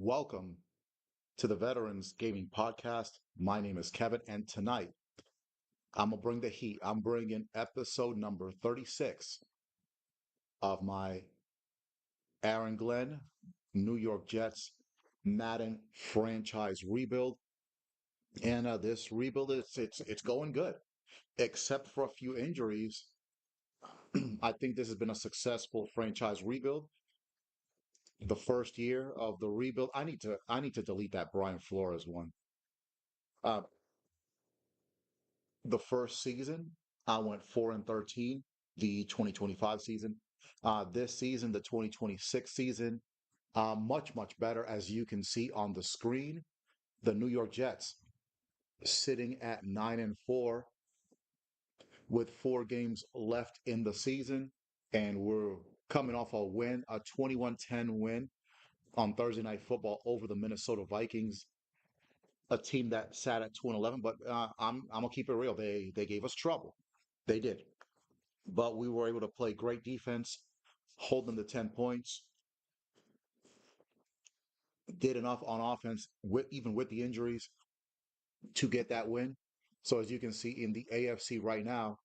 Welcome to the Veterans Gaming Podcast. My name is Kevin, and tonight I'm gonna bring the heat. I'm bringing episode number 36 of my Aaron Glenn New York Jets Madden franchise rebuild. And this rebuild it's going good, except for a few injuries. I think this has been a successful franchise rebuild. The first year of the rebuild, I need to delete that Brian Flores one. Uh, the first season, I went 4-13, the 2025 season. This season, the 2026 season, much better. As you can see on the screen, the New York Jets sitting at 9-4 with 4 games left in the season. And we're coming off a win, a 21-10 win on Thursday Night Football over the Minnesota Vikings, a team that sat at 2-11. But I'm gonna keep it real. They gave us trouble. They did. But we were able to play great defense, hold them to 10 points, did enough on offense, even with the injuries, to get that win. So as you can see in the AFC right now,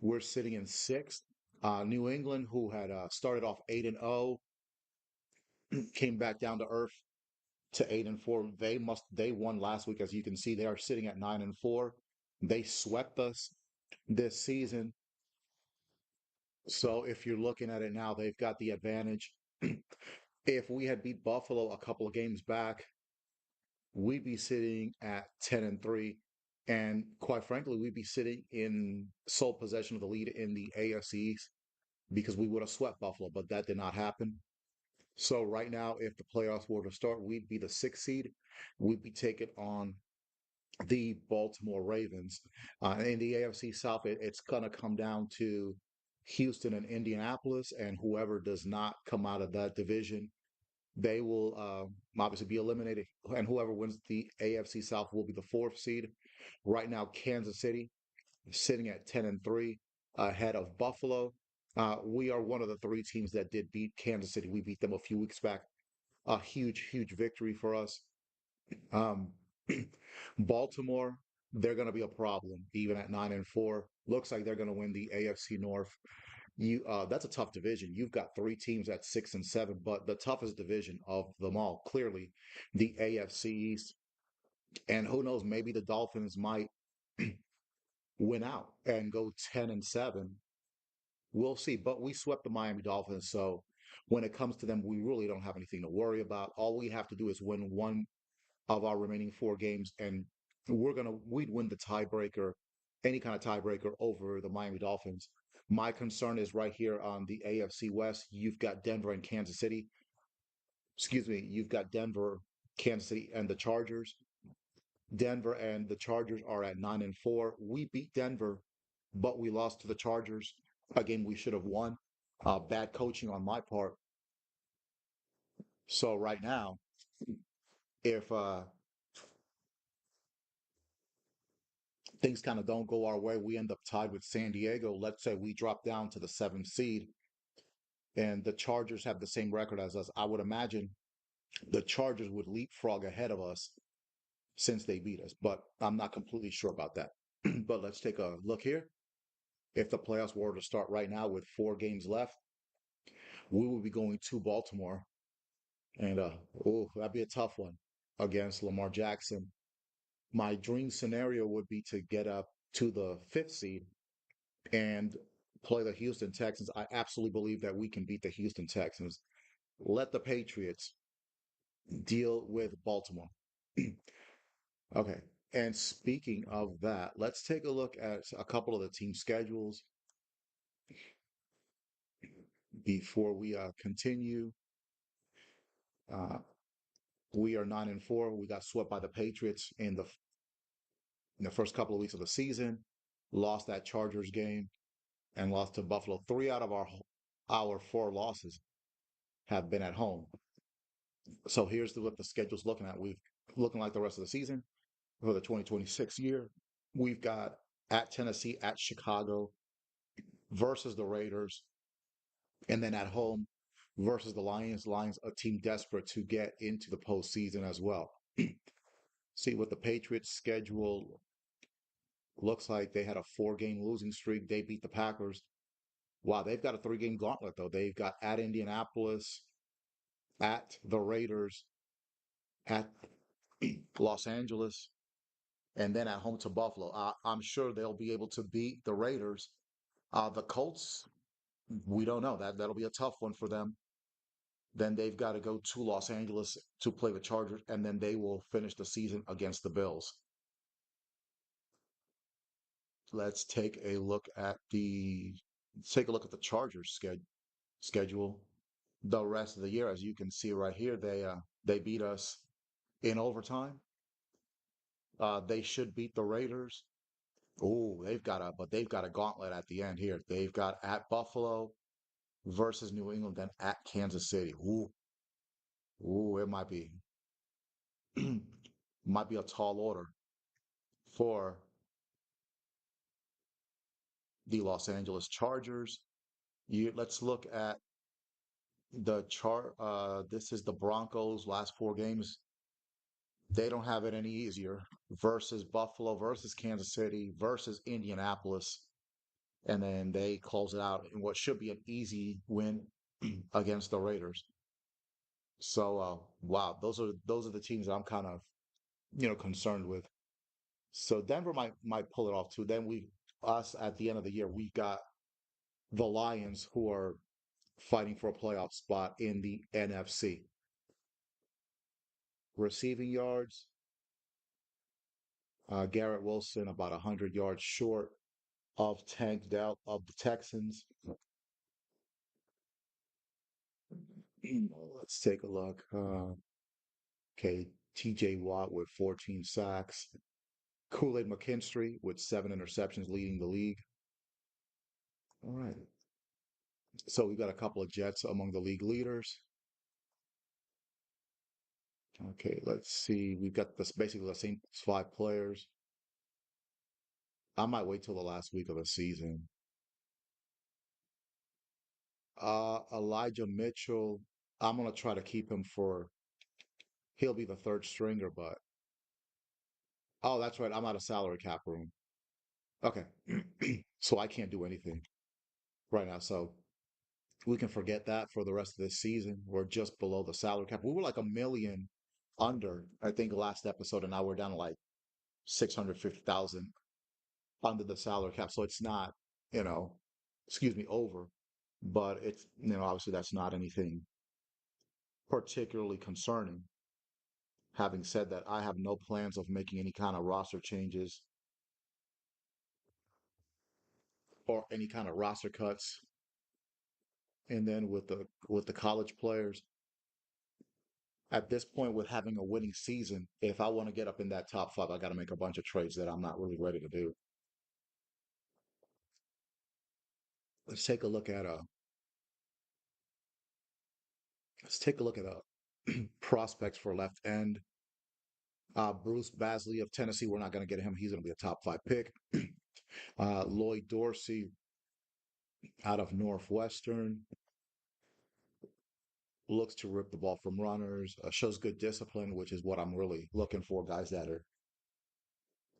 we're sitting in sixth. New England, who had started off 8-0, came back down to earth to 8-4. They won last week, as you can see. They are sitting at 9-4. They swept us this season. So if you're looking at it now, they've got the advantage. If we had beat Buffalo a couple of games back, we'd be sitting at 10-3. And quite frankly, we'd be sitting in sole possession of the lead in the AFC East because we would have swept Buffalo, but that did not happen. So right now, if the playoffs were to start, we'd be the sixth seed. We'd be taking on the Baltimore Ravens. In the AFC South, it's going to come down to Houston and Indianapolis, and whoever does not come out of that division, they will obviously be eliminated, and whoever wins the AFC South will be the fourth seed. Right now, Kansas City sitting at 10-3, ahead of Buffalo. We are one of the three teams that did beat Kansas City. We beat them a few weeks back. A huge victory for us. Um, Baltimore, they're going to be a problem, even at 9-4. Looks like they're going to win the AFC North. That's a tough division. You've got three teams at 6-7, but the toughest division of them all, clearly, the AFC East. And who knows, maybe the Dolphins might win out and go 10-7. We'll see. But we swept the Miami Dolphins, so when it comes to them, we really don't have anything to worry about. All we have to do is win one of our remaining 4 games, and we'd win the tiebreaker, any kind of tiebreaker over the Miami Dolphins. My concern is right here on the AFC West. You've got Denver and Kansas City. Excuse me, you've got Denver, Kansas City, and the Chargers. Denver and the Chargers are at 9-4. We beat Denver, but we lost to the Chargers, a game we should have won. Bad coaching on my part. So right now, if things kind of don't go our way, we end up tied with San Diego. Let's say we drop down to the seventh seed and the Chargers have the same record as us. I would imagine the Chargers would leapfrog ahead of us since they beat us, but I'm not completely sure about that. But let's take a look here. If the playoffs were to start right now with 4 games left, we would be going to Baltimore. And oh, that'd be a tough one against Lamar Jackson. My dream scenario would be to get up to the fifth seed and play the Houston Texans. I absolutely believe that we can beat the Houston Texans. Let the Patriots deal with Baltimore. Okay. And speaking of that, let's take a look at a couple of the team schedules before we continue. Uh, we are 9-4. We got swept by the Patriots in the first couple of weeks of the season. Lost that Chargers game and lost to Buffalo. 3 out of our 4 losses have been at home. So here's what the schedule's looking at. We've looking like the rest of the season for the 2026 year. We've got at Tennessee, at Chicago versus the Raiders, and then at home versus the Lions. Lions, a team desperate to get into the postseason as well. See what the Patriots schedule looks like. They had a 4 game losing streak. They beat the Packers. Wow, they've got a 3 game gauntlet though. They've got at Indianapolis, at the Raiders, at Los Angeles, and then at home to Buffalo. I'm sure they'll be able to beat the Raiders. The Colts, we don't know. That'll be a tough one for them. Then they've got to go to Los Angeles to play the Chargers, and then they will finish the season against the Bills. Let's take a look at the Chargers schedule. The rest of the year, as you can see right here, they beat us in overtime. They should beat the Raiders. Oh, they've got a gauntlet at the end here. They've got at Buffalo versus New England, then at Kansas City. It might be a tall order for the Los Angeles Chargers. Let's look at the chart. This is the Broncos' last 4 games. They don't have it any easier versus Buffalo, versus Kansas City, versus Indianapolis. And then they close it out in what should be an easy win against the Raiders. So wow, those are the teams that I'm kind of concerned with. So Denver might pull it off too. Then we us at the end of the year, we've got the Lions who are fighting for a playoff spot in the NFC. Receiving yards, Garrett Wilson about 100 yards short of Tank Dell of the Texans. Let's take a look. Okay, TJ Watt with 14 sacks. Kool-Aid McKinstry with 7 interceptions leading the league. All right. So we've got a couple of Jets among the league leaders. Okay, let's see. We've got this basically the same 5 players. I might wait till the last week of the season. Elijah Mitchell, I'm gonna try to keep him for he'll be the third stringer, but oh, that's right. I'm out of salary cap room. Okay. So I can't do anything right now. So we can forget that for the rest of this season. We're just below the salary cap. We were like a million under, I think, last episode, and now we're down to like 650,000 under the salary cap. So it's not, you know, excuse me, over, but it's, obviously that's not anything particularly concerning. Having said that, I have no plans of making any kind of roster changes or any kind of roster cuts. And then with the college players, at this point with having a winning season, if I want to get up in that top 5, I got to make a bunch of trades that I'm not really ready to do. Let's take a look at prospects for left end. Bruce Basley of Tennessee, we're not going to get him. He's going to be a top 5 pick. Lloyd Dorsey out of Northwestern looks to rip the ball from runners, shows good discipline, which is what I'm really looking for. Guys that are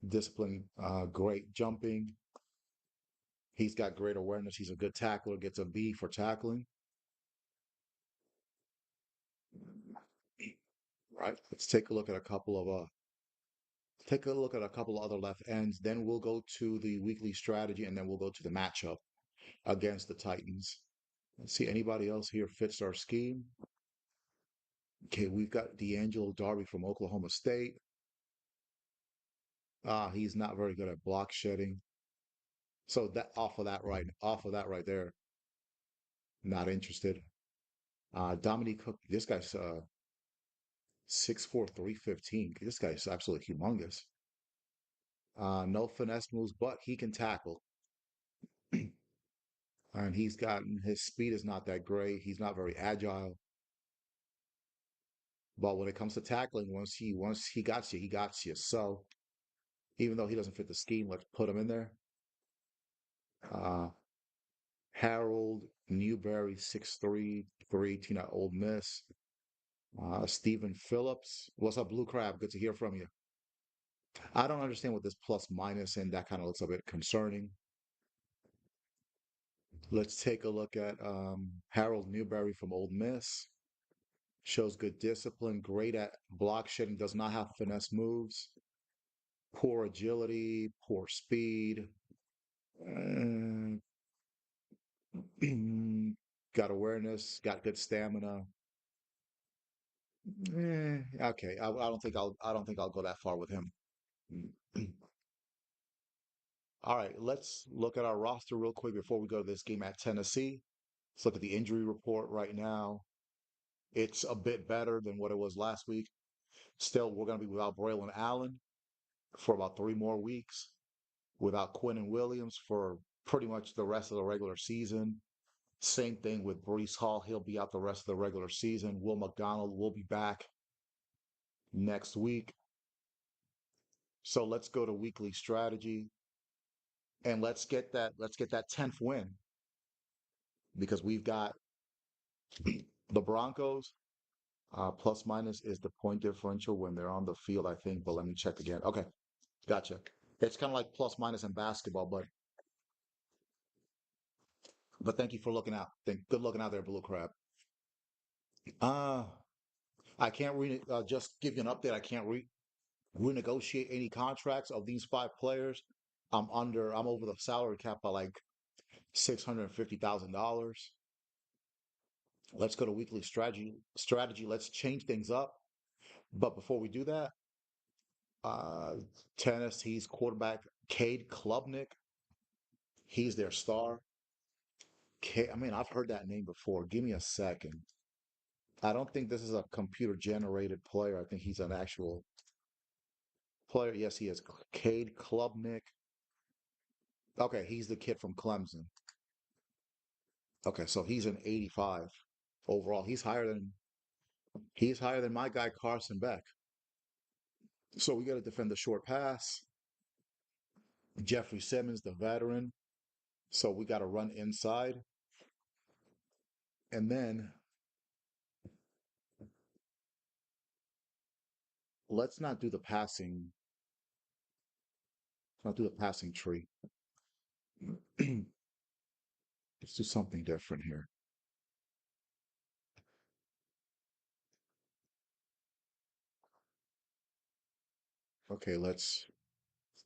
disciplined, great jumping. He's got great awareness. He's a good tackler, gets a B for tackling. Right. Take a look at a couple of other left ends. Then we'll go to the weekly strategy, and then we'll go to the matchup against the Titans. Let's see, anybody else here fits our scheme? Okay, we've got D'Angelo Darby from Oklahoma State. He's not very good at block shedding. So that off of that right there, not interested. Dominique Cook, this guy's 6'4", 315. This guy's absolutely humongous. No finesse moves, but he can tackle. And his speed is not that great. He's not very agile. But when it comes to tackling, once he got you, he got you. So even though he doesn't fit the scheme, let's put him in there. Uh, Harold Newberry, 6'3", 318 at Old Miss. Stephen Phillips. What's up, Blue Crab? Good to hear from you. I don't understand what this plus minus and that kind of looks a bit concerning. Let's take a look at Harold Newberry from Old Miss. Shows good discipline, great at block shedding, does not have finesse moves, poor agility, poor speed. Uh, got awareness, got good stamina. Okay, I don't think I'll go that far with him. All right, let's look at our roster real quick before we go to this game at Tennessee. Let's look at the injury report right now. It's a bit better than what it was last week. Still, we're going to be without Braylon Allen for about 3 more weeks, without Quentin Williams for pretty much the rest of the regular season. Same thing with Brees Hall. He'll be out the rest of the regular season. Will McDonald will be back next week. So let's go to weekly strategy and let's get that 10th win because we've got the Broncos. Plus minus is the point differential when they're on the field, I think. But let me check again. Okay, gotcha. It's kind of like plus minus in basketball, but thank you for looking out. Good looking out there, Blue Crab. Uh I can't just give you an update. I can't renegotiate any contracts of these 5 players. I'm over the salary cap by like $650,000. Let's go to weekly strategy. Let's change things up. But before we do that, uh Tennessee's quarterback Cade Klubnik, he's their star. I mean, I've heard that name before. Give me a second. I don't think this is a computer generated player. I think he's an actual player. Yes, he is. Cade Klubnik. Okay, he's the kid from Clemson. Okay, so he's an 85 overall. He's higher than my guy Carson Beck. So we got to defend the short pass. Jeffrey Simmons, the veteran. So we got to run inside. And then let's not do the passing. Let's not do the passing tree. Let's do something different here. Okay, let's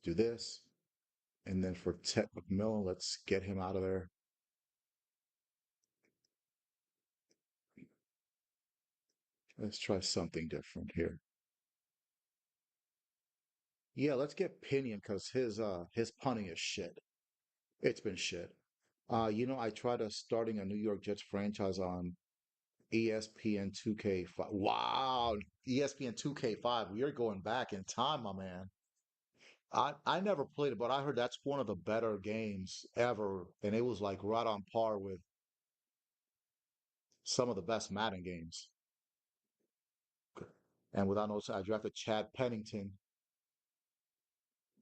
do this. And then for Ted McMillan, let's get him out of there. Let's try something different here. Yeah, let's get Pinion because his punting is shit. It's been shit. I tried starting a New York Jets franchise on ESPN 2K5. Wow, ESPN 2K5. We are going back in time, my man. I never played it, but I heard that's one of the better games ever, and it was like right on par with some of the best Madden games. And without no, I drafted Chad Pennington.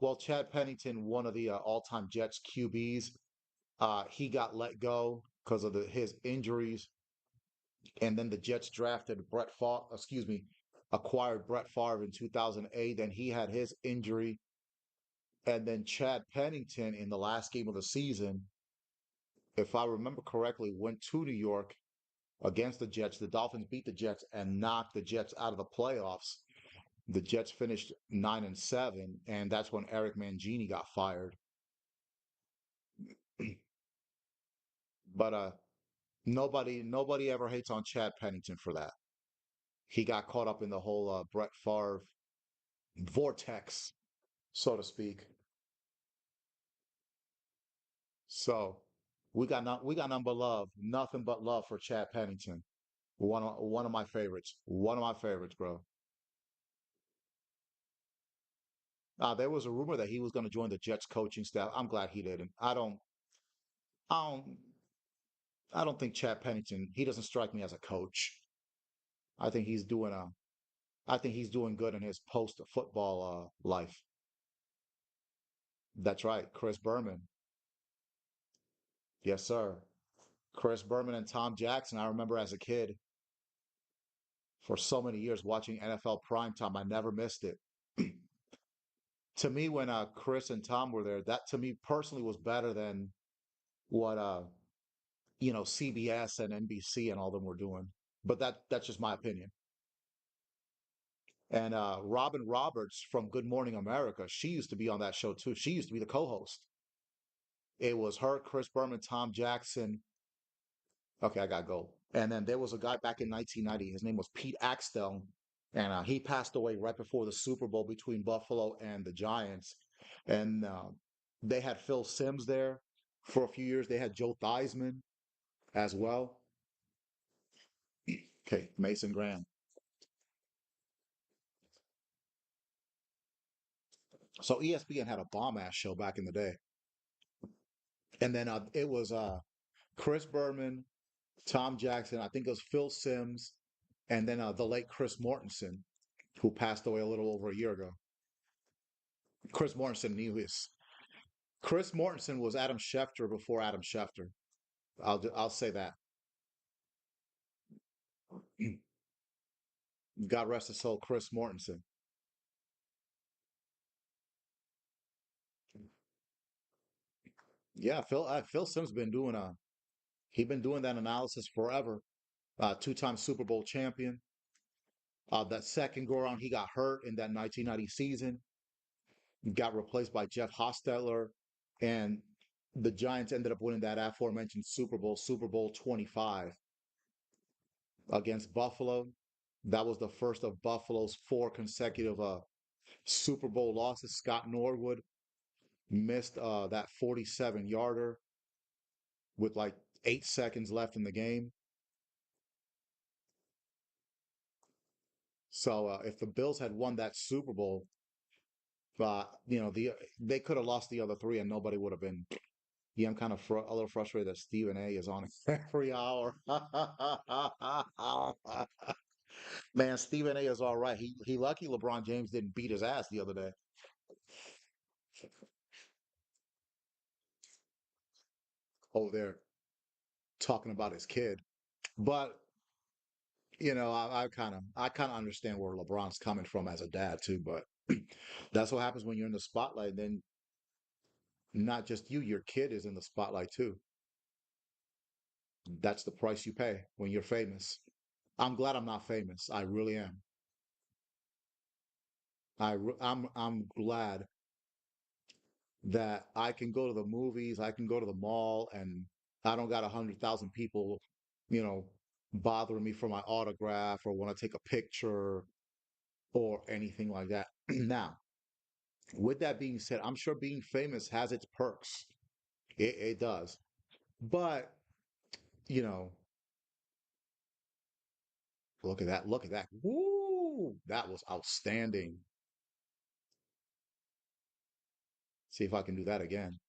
Well, Chad Pennington, one of the all-time Jets QBs, he got let go because of his injuries, and then the Jets drafted acquired Brett Favre in 2008. Then he had his injury, and then Chad Pennington in the last game of the season, if I remember correctly, went to New York against the Jets. The Dolphins beat the Jets and knocked the Jets out of the playoffs. The Jets finished 9-7, and that's when Eric Mangini got fired. But nobody ever hates on Chad Pennington for that. He got caught up in the whole Brett Favre vortex, so to speak. So we got number love, nothing but love for Chad Pennington. One of my favorites. One of my favorites, bro. There was a rumor that he was going to join the Jets coaching staff. I'm glad he didn't. I don't, I don't think Chad Pennington. He doesn't strike me as a coach. I think he's doing a. I think he's doing good in his post football life. That's right, Chris Berman. Yes, sir. Chris Berman and Tom Jackson. I remember as a kid for so many years watching NFL primetime. I never missed it. To me, when Chris and Tom were there, that to me personally was better than what CBS and NBC and all them were doing. But that's just my opinion. And Robin Roberts from Good Morning America, she used to be on that show too. She used to be the co-host. It was her, Chris Berman, Tom Jackson. Okay, I got to go. And then there was a guy back in 1990. His name was Pete Axtell, and he passed away right before the Super Bowl between Buffalo and the Giants. And they had Phil Simms there for a few years. They had Joe Theismann as well. Okay, Mason Graham. So ESPN had a bomb ass show back in the day, and then it was Chris Berman, Tom Jackson. I think it was Phil Simms, and then the late Chris Mortensen, who passed away a little over a year ago. Chris Mortensen knew his. Chris Mortensen was Adam Schefter before Adam Schefter. I'll say that. God rest his soul, Chris Mortensen. Yeah, Phil Simms been doing he been doing that analysis forever. Two-time Super Bowl champion. That second go around, he got hurt in that 1990 season. Got replaced by Jeff Hostetler, and the Giants ended up winning that aforementioned Super Bowl, Super Bowl 25 against Buffalo. That was the first of Buffalo's four consecutive Super Bowl losses. Scott Norwood missed that 47-yarder with like 8 seconds left in the game. So if the Bills had won that Super Bowl, they could have lost the other three, and nobody would have been. Yeah, I'm kind of a little frustrated that Stephen A. is on every hour. Man, Stephen A. is all right. He lucky LeBron James didn't beat his ass the other day. Over there talking about his kid. But I kind of understand where LeBron's coming from as a dad too. But that's what happens when you're in the spotlight. Then not just you, your kid is in the spotlight too. That's the price you pay when you're famous. I'm glad I'm not famous. I really am. I'm glad that I can go to the movies, I can go to the mall, and I don't got 100,000 people, you know, bothering me for my autograph or want to take a picture or anything like that. Now, with that being said, I'm sure being famous has its perks. It does. But, you know, look at that. Look at that. Woo! That was outstanding. See if I can do that again.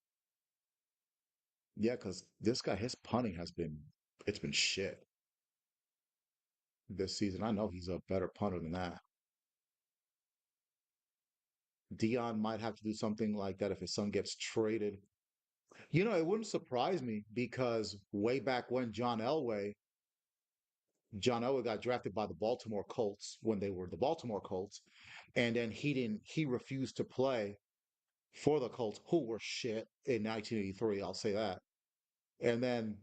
Yeah, because this guy, his punting it's been shit this season. I know he's a better punter than that. Dion might have to do something like that if his son gets traded. It wouldn't surprise me because way back when John Elway got drafted by the Baltimore Colts when they were the Baltimore Colts, and then he refused to play for the Colts, who were shit in 1983. I'll say that. And then,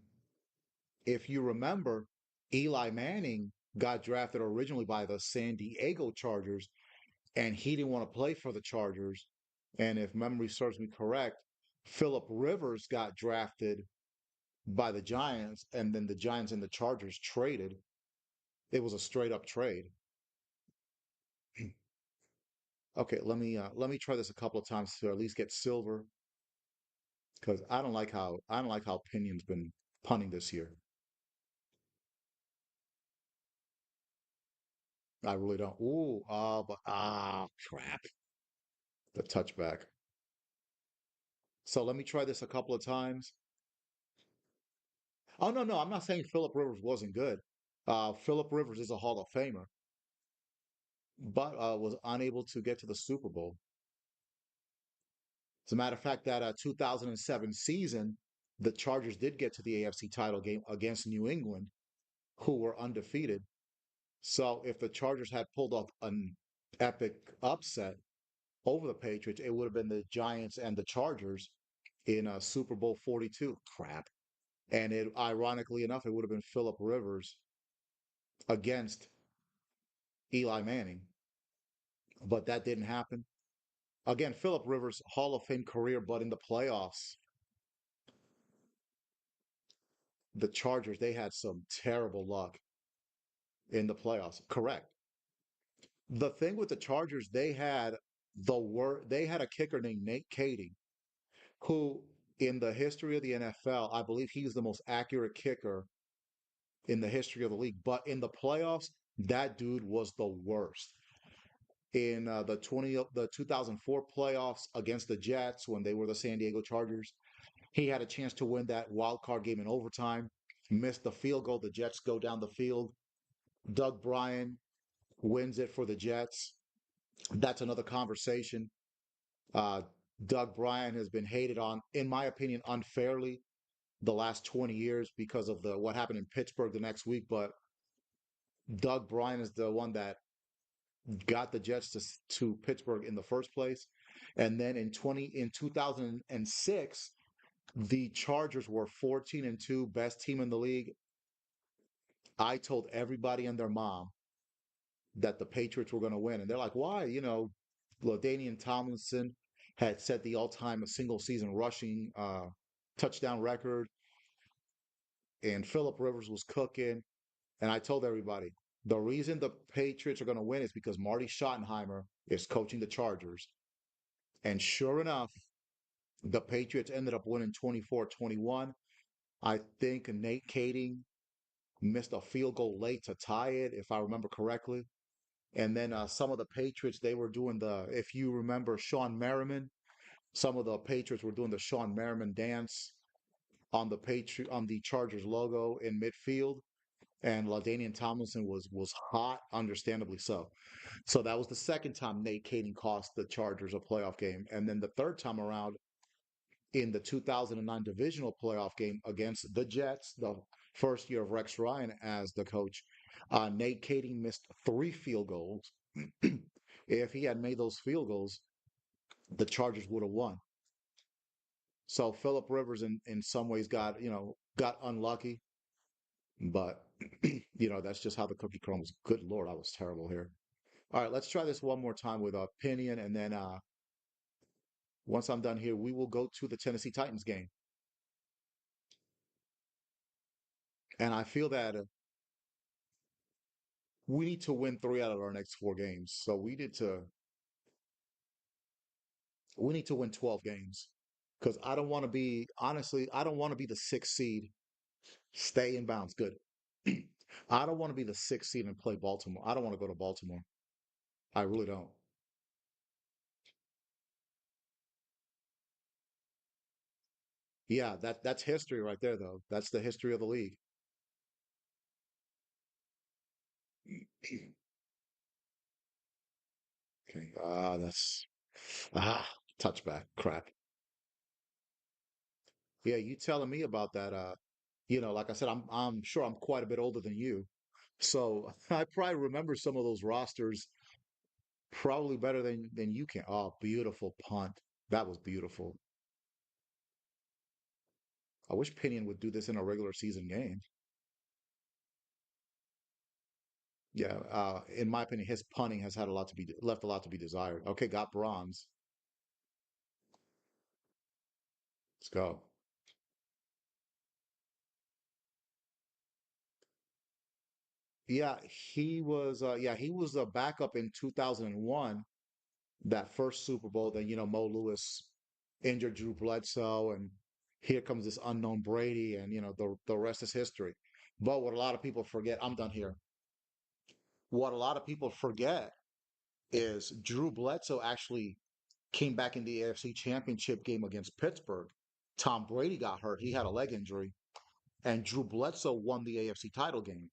if you remember, Eli Manning got drafted originally by the San Diego Chargers, and he didn't want to play for the Chargers. And if memory serves me correct, Philip Rivers got drafted by the Giants, and then the Giants and the Chargers traded. It was a straight up trade. Okay, let me try this a couple of times to at least get silver because I don't like how Pinion's been punting this year. I really don't. Ooh, but crap, the touchback. So let me try this a couple of times. Oh no, no, I'm not saying Philip Rivers wasn't good. Philip Rivers is a Hall of Famer, but was unable to get to the Super Bowl. As a matter of fact, that 2007 season. the Chargers did get to the AFC title game against New England, who were undefeated. So if the Chargers had pulled off an epic upset over the Patriots, it would have been the Giants and the Chargers in Super Bowl 42. Crap. And it, ironically enough, it would have been Philip Rivers against Eli Manning, but that didn't happen. Again, Philip Rivers, Hall of Fame career, but in the playoffs, the Chargers, they had some terrible luck in the playoffs. Correct. The thing with the Chargers, they had a kicker named Nate Kading, who in the history of the NFL, I believe he's the most accurate kicker in the history of the league. But in the playoffs, that dude was the worst. In the 2004 playoffs against the Jets when they were the San Diego Chargers, he had a chance to win that wild card game in overtime. Missed the field goal. The Jets go down the field. Doug Bryan wins it for the Jets. That's another conversation. Uh, Doug Bryan has been hated on, in my opinion, unfairly the last 20 years because of the what happened in Pittsburgh the next week. But Doug Bryan is the one that got the Jets to Pittsburgh in the first place. And then in 2006, the Chargers were 14-2, best team in the league. I told everybody and their mom that the Patriots were going to win, and they're like, "Why?" LaDainian Tomlinson had set the all-time single season rushing touchdown record, and Philip Rivers was cooking. And I told everybody the reason the Patriots are going to win is because Marty Schottenheimer is coaching the Chargers. And sure enough, the Patriots ended up winning 24-21. I think Nate Kading missed a field goal late to tie it, if I remember correctly. And then some of the Patriots, they were doing if you remember Sean Merriman, some of the Patriots were doing the Sean Merriman dance on the Chargers logo in midfield. And LaDainian Tomlinson was hot, understandably so. So that was the second time Nate Kading cost the Chargers a playoff game. And then the third time around in the 2009 divisional playoff game against the Jets, the first year of Rex Ryan as the coach, Nate Kading missed three field goals. If he had made those field goals, the Chargers would have won. So Philip Rivers, in some ways, got unlucky, but that's just how the cookie crumbles. Good Lord, I was terrible here. All right, let's try this one more time with opinion, and then once I'm done here, we will go to the Tennessee Titans game. And I feel that we need to win three out of our next four games. So we need to win 12 games because I don't want to be honestly, I don't want to be the sixth seed. Stay in bounds. Good. I don't want to be the sixth seed and play Baltimore. I don't want to go to Baltimore. I really don't. Yeah, that's history right there, though. That's the history of the league. Okay. That's touchback crap. Yeah, you telling me about that? Like I said, I'm sure I'm quite a bit older than you, so I probably remember some of those rosters probably better than you can. Oh, beautiful punt. That was beautiful. I wish Pinion would do this in a regular season game. Yeah, in my opinion, his punting has had a lot to be left a lot to be desired. Okay, got bronze. Let's go. Yeah, he was a backup in 2001, that first Super Bowl. Then Mo Lewis injured Drew Bledsoe, and here comes this unknown Brady, and the rest is history. But what a lot of people forget, I'm done here. What a lot of people forget is Drew Bledsoe actually came back in the AFC Championship game against Pittsburgh. Tom Brady got hurt; he had a leg injury, and Drew Bledsoe won the AFC title game.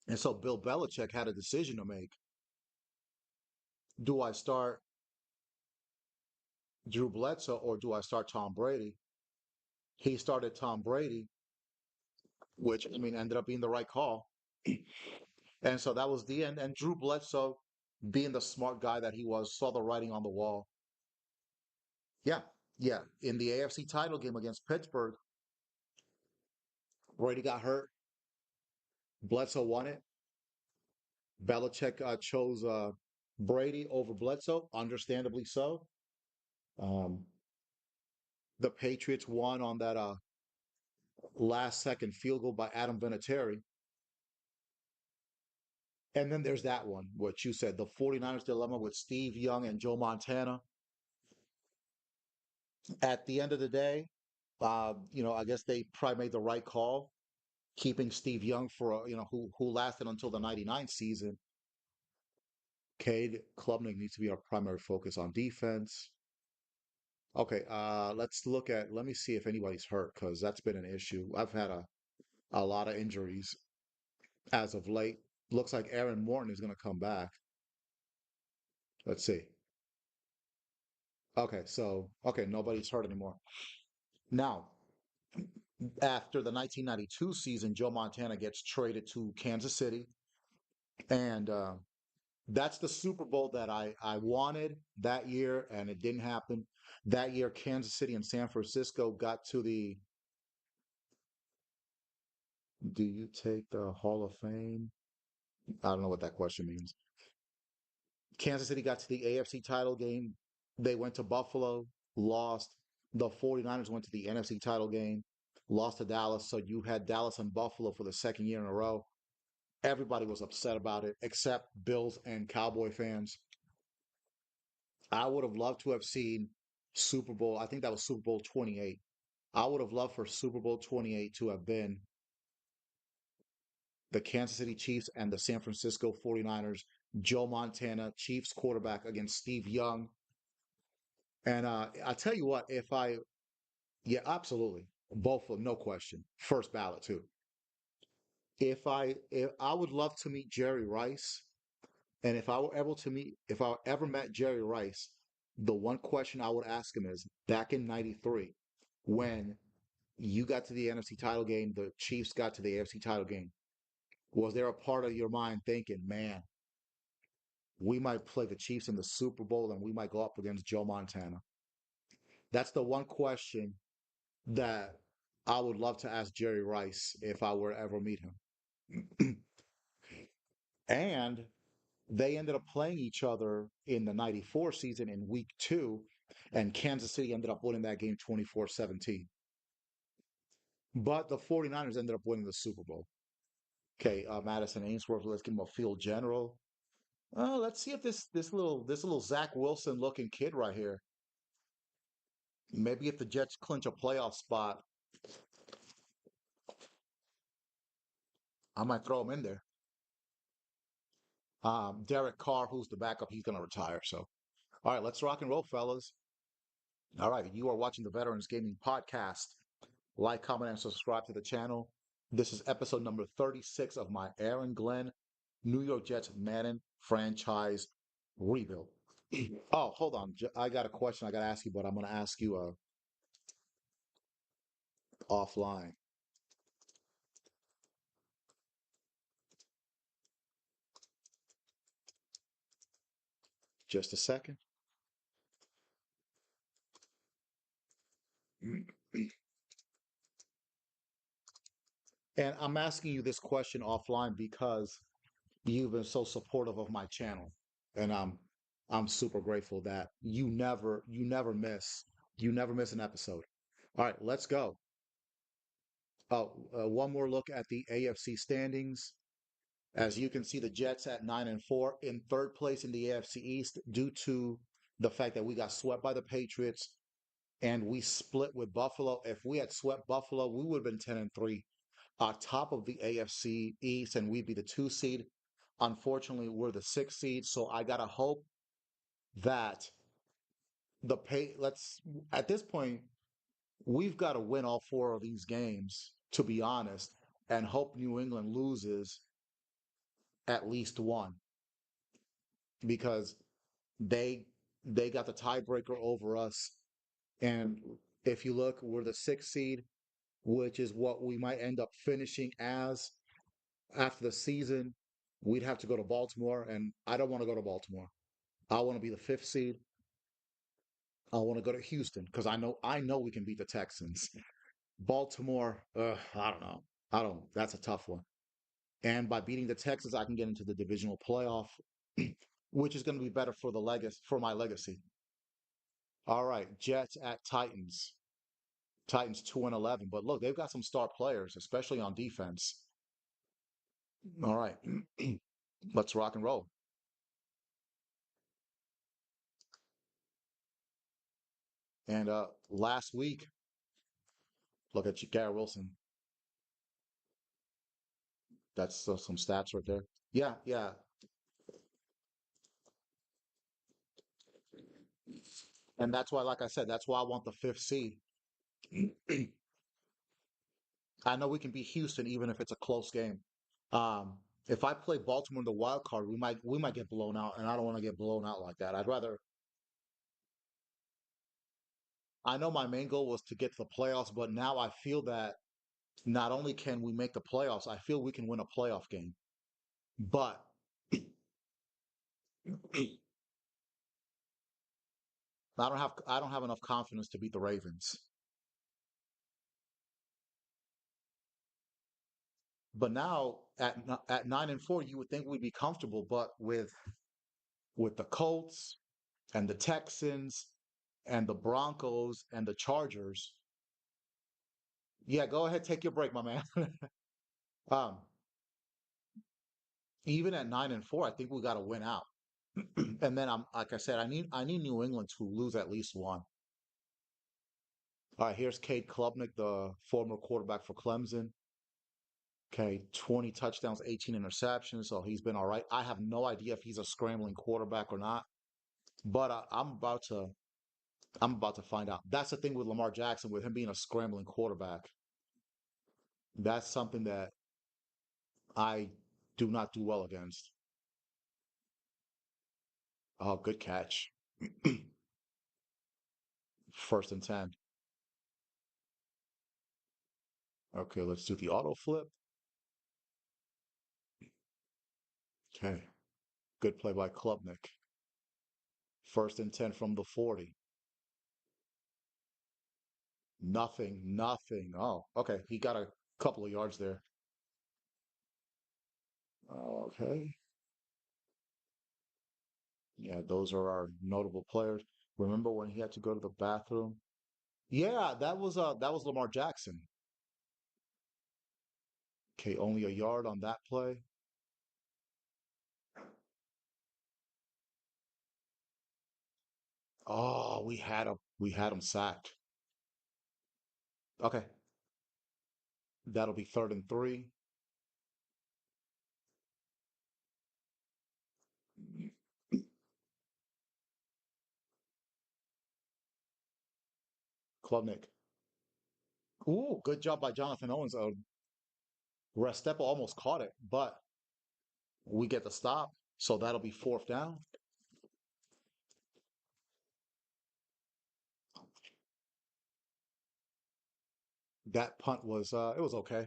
And so Bill Belichick had a decision to make. Do I start Drew Bledsoe or do I start Tom Brady? He started Tom Brady, which I mean ended up being the right call. And so that was the end. And Drew Bledsoe, being the smart guy that he was, saw the writing on the wall. Yeah, yeah. In the AFC title game against Pittsburgh, Brady got hurt. Bledsoe won it. Belichick chose Brady over Bledsoe, understandably so. Um, the Patriots won on that last second field goal by Adam Vinatieri. And then there's that one, what you said, the 49ers dilemma with Steve Young and Joe Montana. At the end of the day, I guess they probably made the right call, keeping Steve Young for who lasted until the '99 season. Cade Klubnik needs to be our primary focus on defense. Okay, let me see if anybody's hurt because that's been an issue. I've had a lot of injuries as of late. Looks like Aaron Morton is going to come back. Let's see. Okay, nobody's hurt anymore. Now, after the 1992 season, Joe Montana gets traded to Kansas City, and that's the Super Bowl that I wanted that year, and it didn't happen. That year, Kansas City and San Francisco got to the. Do you take the Hall of Fame? I don't know what that question means. Kansas City got to the AFC title game. They went to Buffalo, lost. The 49ers went to the NFC title game, lost to Dallas. So you had Dallas and Buffalo for the second year in a row. Everybody was upset about it, except Bills and Cowboy fans. I would have loved to have seen Super Bowl. I think that was Super Bowl 28. I would have loved for Super Bowl 28 to have been the Kansas City Chiefs and the San Francisco 49ers. Joe Montana, Chiefs quarterback against Steve Young. And I tell you what, yeah, absolutely. Both of them, no question. First ballot, too. If I would love to meet Jerry Rice, and if I ever met Jerry Rice, the one question I would ask him is back in '93, when you got to the NFC title game, the Chiefs got to the AFC title game, was there a part of your mind thinking, man, we might play the Chiefs in the Super Bowl and we might go up against Joe Montana? That's the one question that I would love to ask Jerry Rice if I were to ever meet him. And they ended up playing each other in the '94 season in week two, and Kansas City ended up winning that game 24-17. But the 49ers ended up winning the Super Bowl. Okay, Madison Ainsworth, let's give him a field general. Let's see if this little Zach Wilson looking kid right here, maybe if the Jets clinch a playoff spot, I might throw him in there. Derek Carr, who's the backup, he's going to retire. So, all right, let's rock and roll, fellas. All right, you are watching the Veterans Gaming Podcast. Like, comment, and subscribe to the channel. This is episode number 36 of my Aaron Glenn New York Jets Madden franchise rebuild. Oh, hold on. I got a question I got to ask you, but I'm going to ask you offline. Just a second. And I'm asking you this question offline because you've been so supportive of my channel, and I'm super grateful that you never miss an episode. All right, let's go. One more look at the AFC standings. As you can see, the Jets at 9-4 in third place in the AFC East due to the fact that we got swept by the Patriots and we split with Buffalo. If we had swept Buffalo, we would have been 10-3 top of the AFC East, and we'd be the two seed. Unfortunately, we're the sixth seed, so I gotta hope that the pay. Let's at this point, we've got to win all four of these games, to be honest, and hope New England loses at least one because they They got the tiebreaker over us. And if you look, we're the sixth seed, which is what we might end up finishing as after the season. We'd have to go to Baltimore, and I don't want to go to Baltimore. I want to be the fifth seed. I want to go to Houston because I know we can beat the Texans. Baltimore, I don't know. I don't. That's a tough one. And by beating the Texans, I can get into the divisional playoff, which is going to be better for the legacy for my legacy. All right, Jets at Titans. Titans 2-11, but look, they've got some star players, especially on defense. All right, let's rock and roll. And last week, look at you, Garrett Wilson. That's some stats right there. Yeah, yeah, and that's why, like I said, that's why I want the fifth seed. I know we can beat Houston even if it's a close game. Um, if I play Baltimore in the wild card, we might get blown out, and I don't want to get blown out like that. I'd rather. I know my main goal was to get to the playoffs, but now I feel that not only can we make the playoffs, I feel we can win a playoff game. But I don't have enough confidence to beat the Ravens. But now at 9-4, you would think we'd be comfortable, but with the Colts and the Texans and the Broncos and the Chargers. Yeah, go ahead, take your break, my man. Um, even at 9-4, I think we got to win out. And then I'm like I said, I need New England to lose at least one. All right, here's Cade Klubnik, the former quarterback for Clemson. Okay, 20 touchdowns, 18 interceptions, so he's been all right. I have no idea if he's a scrambling quarterback or not, but I'm about to find out. That's the thing with Lamar Jackson, with him being a scrambling quarterback. That's something that I do not do well against. Oh, good catch. First and 10. Okay, let's do the auto flip. Okay, good play by Klubnik. First and 10 from the 40. Nothing, nothing. Oh, okay. He got a couple of yards there. Okay. Yeah, those are our notable players. Remember when he had to go to the bathroom? Yeah, that was Lamar Jackson. Okay, only a yard on that play. Oh, we had him sacked. Okay, that'll be third and three. Klubnik. Ooh, good job by Jonathan Owens. Restepo almost caught it, but we get the stop. So that'll be fourth down. That punt was it was okay.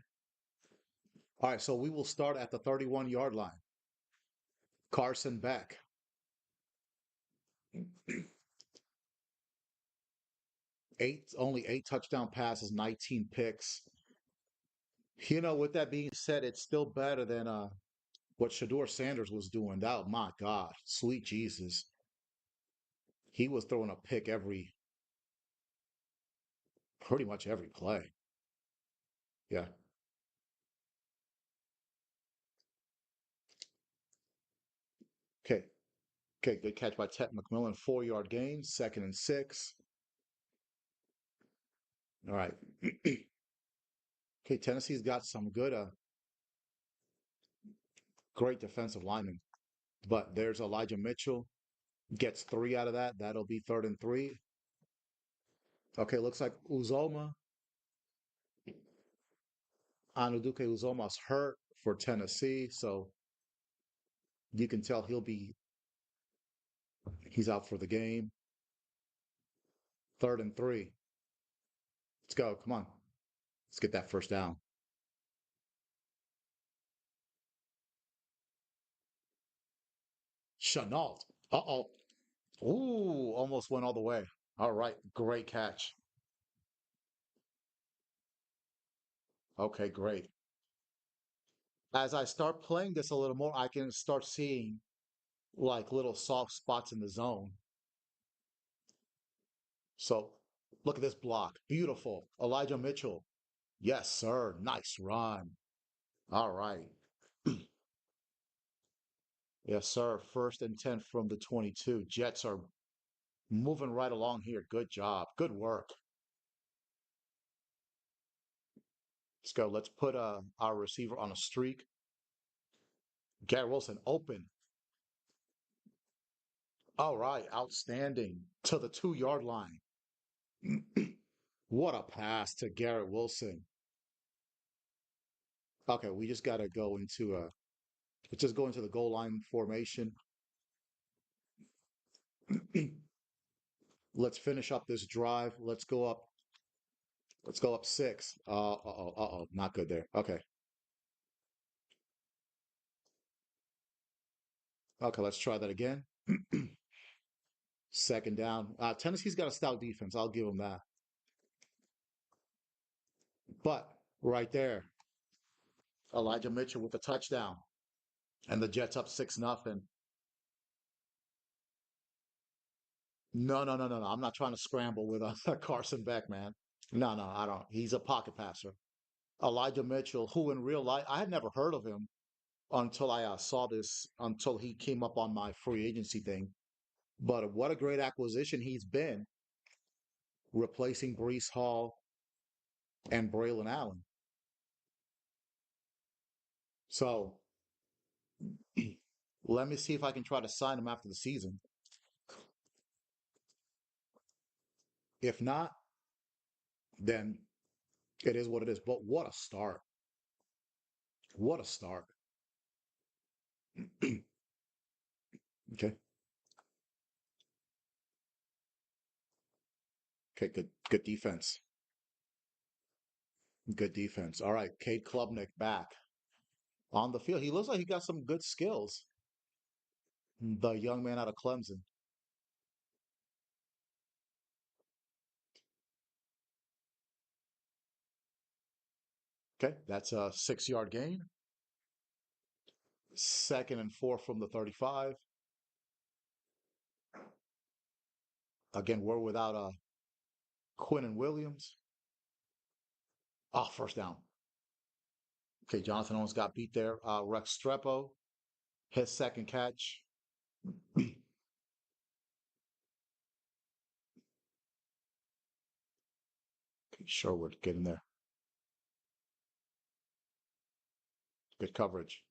All right, so we will start at the 31-yard line. Carson Beck, only eight touchdown passes, 19 picks. With that being said, it's still better than what Shador Sanders was doing. That, my God, sweet Jesus. He was throwing a pick pretty much every play. Yeah. Okay. Okay. Good catch by Ted McMillan. 4-yard gain. Second and six. All right. Okay. Tennessee's got some good, great defensive linemen. But there's Elijah Mitchell. Gets three out of that. That'll be third and three. Okay. Looks like Uzoma, Anuduke Uzoma's hurt for Tennessee. So you can tell he'll be He's out for the game. 3rd and 3. Let's go. Come on. Let's get that first down. Chenault. Uh-oh. Ooh, almost went all the way. All right. Great catch. Okay, great. As I start playing this a little more, I can start seeing like little soft spots in the zone. So look at this block. Beautiful. Elijah Mitchell. Yes, sir. Nice run. All right. Yes, sir. 1st and 10 from the 22. Jets are moving right along here. Good job. Good work. Let's go. Let's put our receiver on a streak. Garrett Wilson open. All right. Outstanding. To the 2 yard line. What a pass to Garrett Wilson. Okay, we just got to go into let's just go into the goal line formation. Let's finish up this drive. Let's go up. Let's go up 6. Uh-oh, uh-oh. Not good there. Okay. Okay, let's try that again. 2nd down. Tennessee's got a stout defense. I'll give them that. But right there, Elijah Mitchell with the touchdown, and the Jets up 6-0. No, no, no, no, no. I'm not trying to scramble with Carson Beck, man. No, no, I don't. He's a pocket passer. Elijah Mitchell, who in real life I had never heard of him until I saw this, until he came up on my free agency thing. But what a great acquisition he's been, replacing Brees Hall and Braylon Allen. So let me see if I can try to sign him after the season. If not, then it is what it is. But what a start. What a start. Okay. Okay, good defense. Good defense. All right, Cade Klubnik back on the field. He looks like he got some good skills. The young man out of Clemson. Okay, that's a 6 yard gain. 2nd and 4 from the 35. Again, we're without Quinn and Williams. Oh, first down. Okay, Jonathan Owens got beat there. Rex Strepo, his second catch. Okay, Sherwood getting there. Good coverage.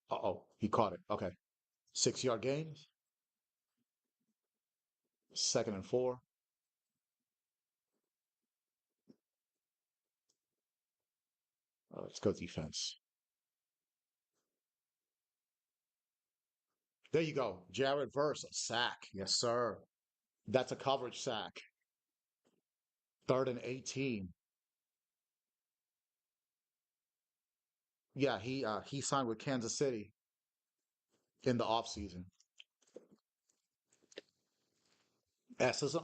Uh-oh, he caught it. Okay. 6 yard gain. 2nd and 4. Let's go defense. There you go. Jared Verse, a sack. Yes, sir. That's a coverage sack. 3rd and 18. Yeah, he signed with Kansas City in the offseason. As, as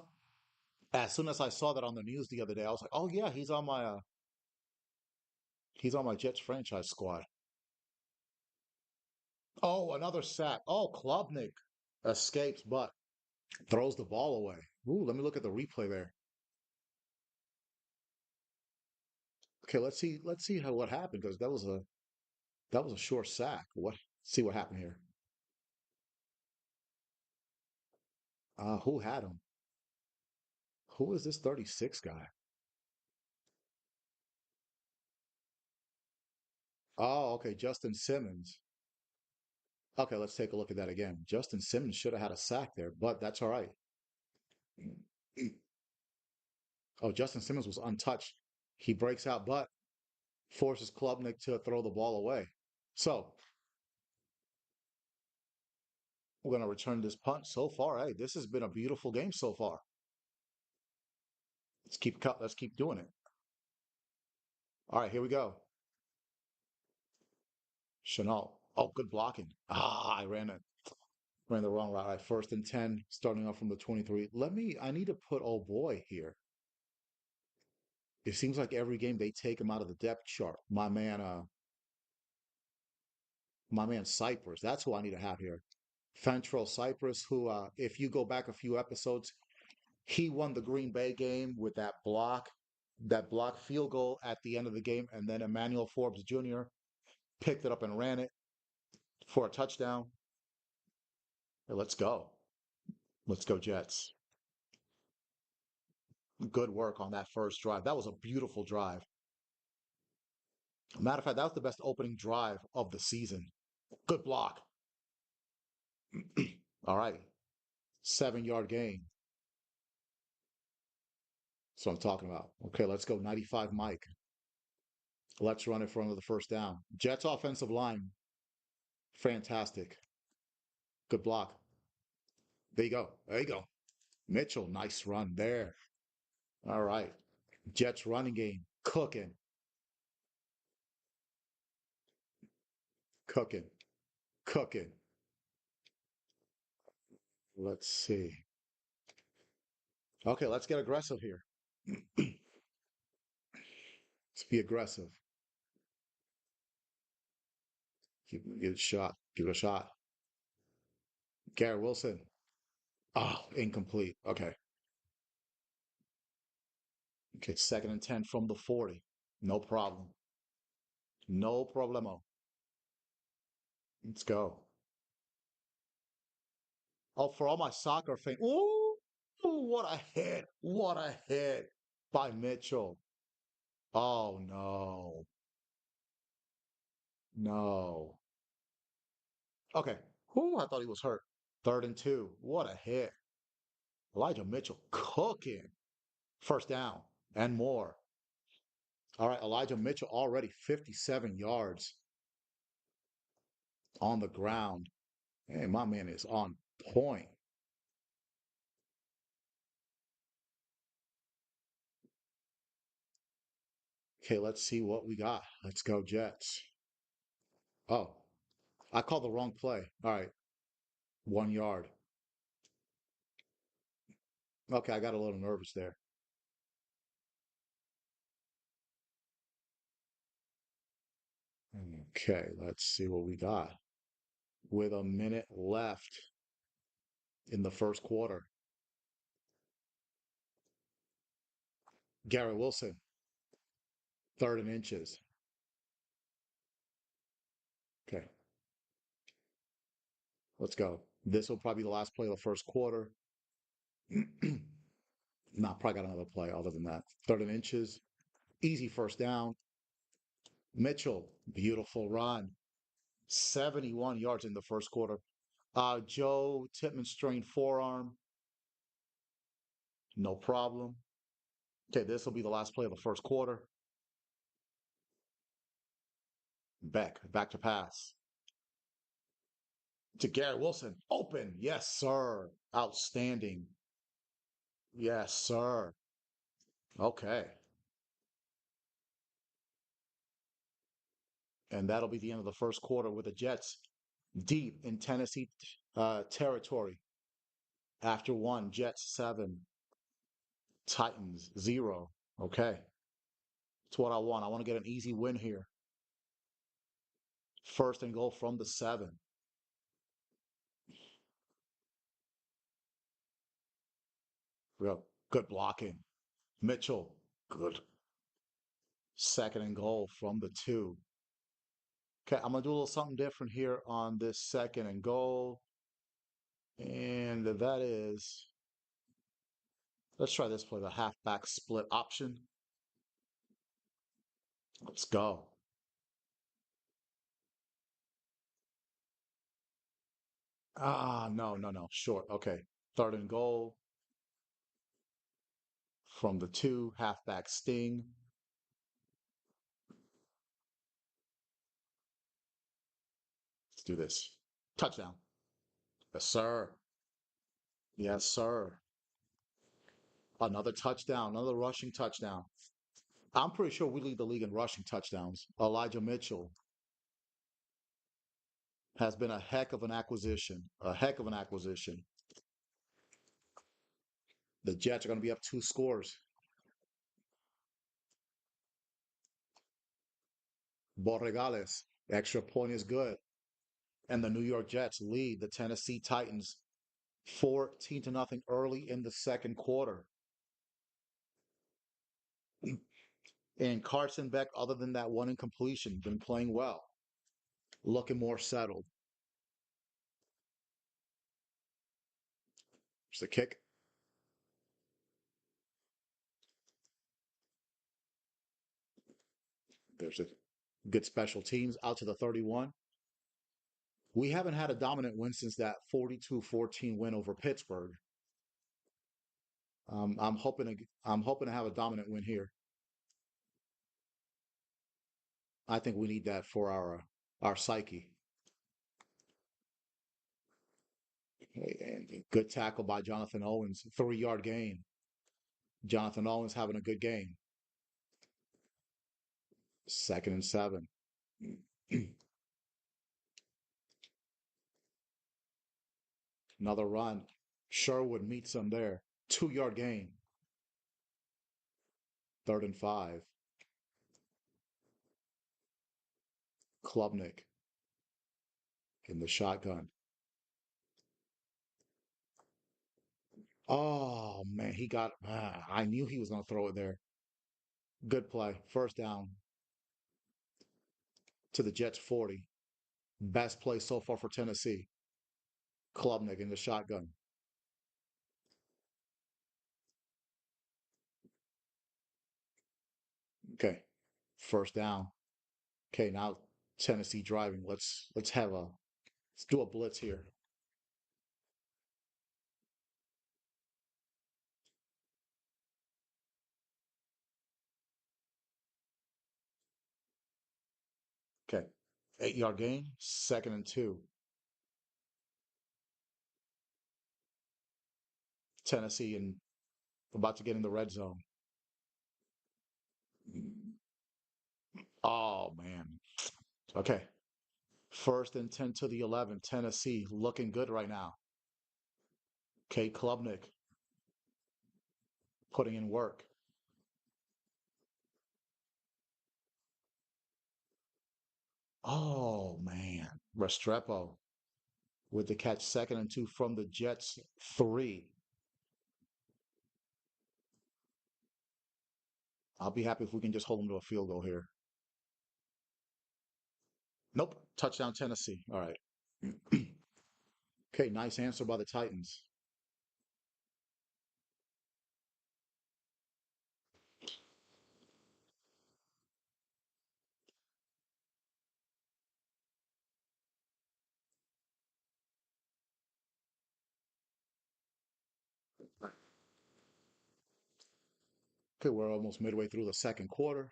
as soon as I saw that on the news the other day, I was like, "Oh yeah, he's on my Jets franchise squad." Oh, another sack. Oh, Klubnik escapes, but throws the ball away. Ooh, let me look at the replay there. Okay, let's see how what happened because that was a short sack. See what happened here. Who had him? Who is this 36 guy? Oh, okay, Justin Simmons. Okay, let's take a look at that again. Justin Simmons should have had a sack there, but that's all right. Oh, Justin Simmons was untouched. He breaks out, but forces Klubnik to throw the ball away. So, We're going to return this punt. So far, hey, this has been a beautiful game so far. Let's keep doing it. All right, here we go. Chanel. Oh, good blocking. Ah, I ran the wrong route. All right, first and 10, starting off from the 23. I need to put old boy here. It seems like every game they take him out of the depth chart. My man Cypress. That's who I need to have here. Fantrell Cypress, who, if you go back a few episodes, he won the Green Bay game with that block field goal at the end of the game, and then Emmanuel Forbes Jr. picked it up and ran it for a touchdown. Hey, let's go. Let's go, Jets. Good work on that first drive. That was a beautiful drive. Matter of fact, that was the best opening drive of the season. Good block. All right. 7 yard gain. That's what I'm talking about. Okay, let's go. 95 Mike. Let's run it for another first down. Jets offensive line. Fantastic. Good block. There you go. There you go. Mitchell, nice run there. All right. Jets running game. Cooking. Cooking. Cooking. Let's see. Okay, let's get aggressive here. Let's be aggressive. Give it a shot. Give it a shot. Garrett Wilson. Oh, incomplete. Okay. Okay, second and 10 from the 40. No problem. No problemo. Let's go. Oh, for all my soccer fans. Ooh, what a hit. What a hit by Mitchell. Oh, no. No. Okay. Ooh, I thought he was hurt. Third and 2. What a hit. Elijah Mitchell cooking. First down and more. All right, Elijah Mitchell already 57 yards on the ground. Hey, my man is on point. Okay, let's see what we got. Let's go, Jets. Oh, I called the wrong play. All right, 1 yard. Okay, I got a little nervous there. Okay, let's see what we got. With a minute left in the first quarter, Garrett Wilson, third and inches. Okay, let's go. This will probably be the last play of the first quarter. Nah, probably got another play other than that. Third and inches, easy first down. Mitchell, beautiful run. 71 yards in the first quarter. Joe Tippmann strained forearm, no problem. Okay, this will be the last play of the first quarter. Back to pass to Garrett Wilson. Open, yes, sir. Outstanding, yes, sir. Okay, and that'll be the end of the first quarter with the Jets deep in Tennessee territory. After one, Jets 7, Titans 0. Okay, that's what I want. I want to get an easy win here. First and goal from the 7. Real good blocking. Mitchell, good. Second and goal from the 2. Okay, I'm gonna do a little something different here on this second and goal. And that is, let's try this play, the halfback split option. Let's go. Ah, no, no, no. Short. Okay. Third and goal from the 2, halfback sting. Let's do this. Touchdown. Yes, sir. Yes, sir. Another touchdown, another rushing touchdown. I'm pretty sure we lead the league in rushing touchdowns. Elijah Mitchell has been a heck of an acquisition. A heck of an acquisition. The Jets are going to be up 2 scores. Borregales, extra point is good. And the New York Jets lead the Tennessee Titans 14 to nothing early in the second quarter. And Carson Beck, other than that one incompletion, been playing well, looking more settled. There's the kick. There's a good special teams out to the 31. We haven't had a dominant win since that 42-14 win over Pittsburgh. I'm hoping to have a dominant win here. I think we need that for our psyche. And good tackle by Jonathan Owens, 3-yard gain. Jonathan Owens having a good game. Second and 7. Another run. Sherwood meets him there. 2-yard gain. Third and 5. Klubnik in the shotgun. Oh man, I knew he was going to throw it there. Good play. First down to the Jets 40. Best play so far for Tennessee. Klubnik in the shotgun. Okay. First down. Okay, now Tennessee driving. Let's do a blitz here. Okay. 8-yard gain. Second and 2. Tennessee and about to get in the red zone. Oh man. Okay. First and 10 to the 11. Tennessee looking good right now. Okay, Klubnik putting in work. Oh man. Restrepo with the catch, second and 2 from the Jets 3. I'll be happy if we can just hold them to a field goal here. Nope. Touchdown Tennessee. All right. Okay, nice answer by the Titans. Okay, we're almost midway through the second quarter.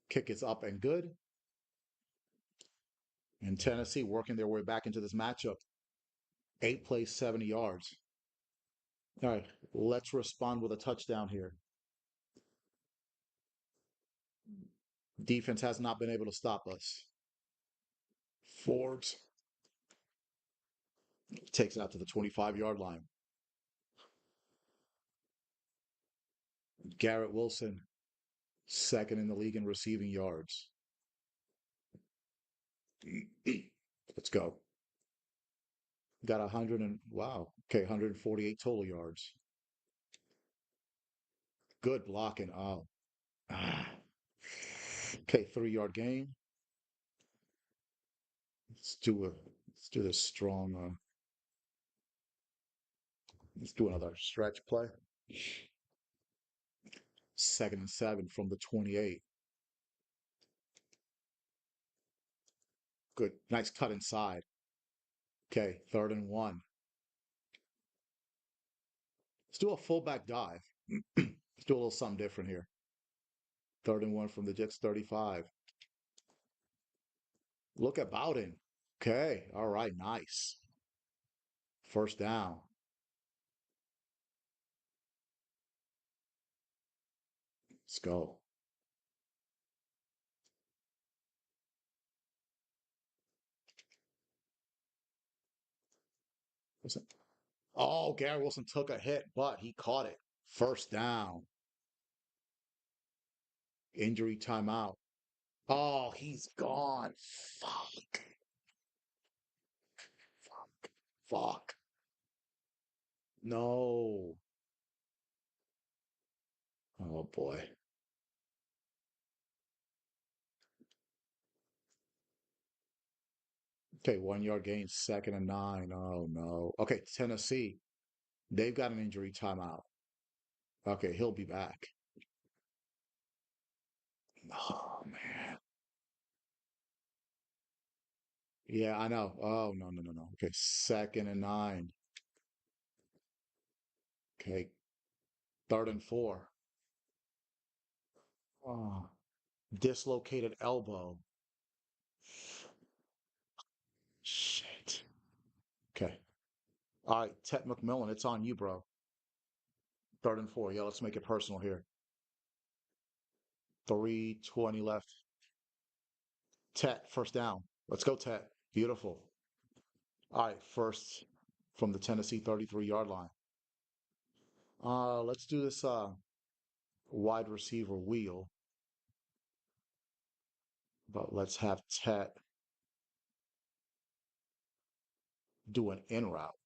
Kick is up and good. And Tennessee working their way back into this matchup. 8 plays, 70 yards. All right, let's respond with a touchdown here. Defense has not been able to stop us. Forbes takes it out to the 25-yard line. Garrett Wilson, second in the league in receiving yards. Let's go. Got 100 and wow. Okay, 148 total yards. Good blocking. Oh. Ah. Okay, 3-yard gain. Let's do this strong let's do another stretch play. Second and 7 from the 28. Good. Nice cut inside. Okay, third and 1. Let's do a fullback dive. Let's do a little something different here. Third and 1 from the Jets 35. Look at Bowden. Okay. All right. Nice. First down. Let's go. What's it? Oh, Gary Wilson took a hit, but he caught it. First down. Injury timeout. Oh, he's gone. Fuck. Fuck. Fuck. No. Oh boy. Okay, 1 yard gain, 2nd and 9. Oh no. Okay, Tennessee. They've got an injury timeout. Okay, he'll be back. Oh man. Yeah, I know. Oh no, no, no, no. Okay, 2nd and 9. Okay, 3rd and 4. Oh, dislocated elbow. Shit. Okay. All right, Ted McMillan, it's on you, bro. 3rd and 4. Yeah, let's make it personal here. 3:20 left. Tet, first down. Let's go, Tet. Beautiful. All right, first from the Tennessee 33-yard line. Let's do this wide receiver wheel, but let's have Tet do an in route.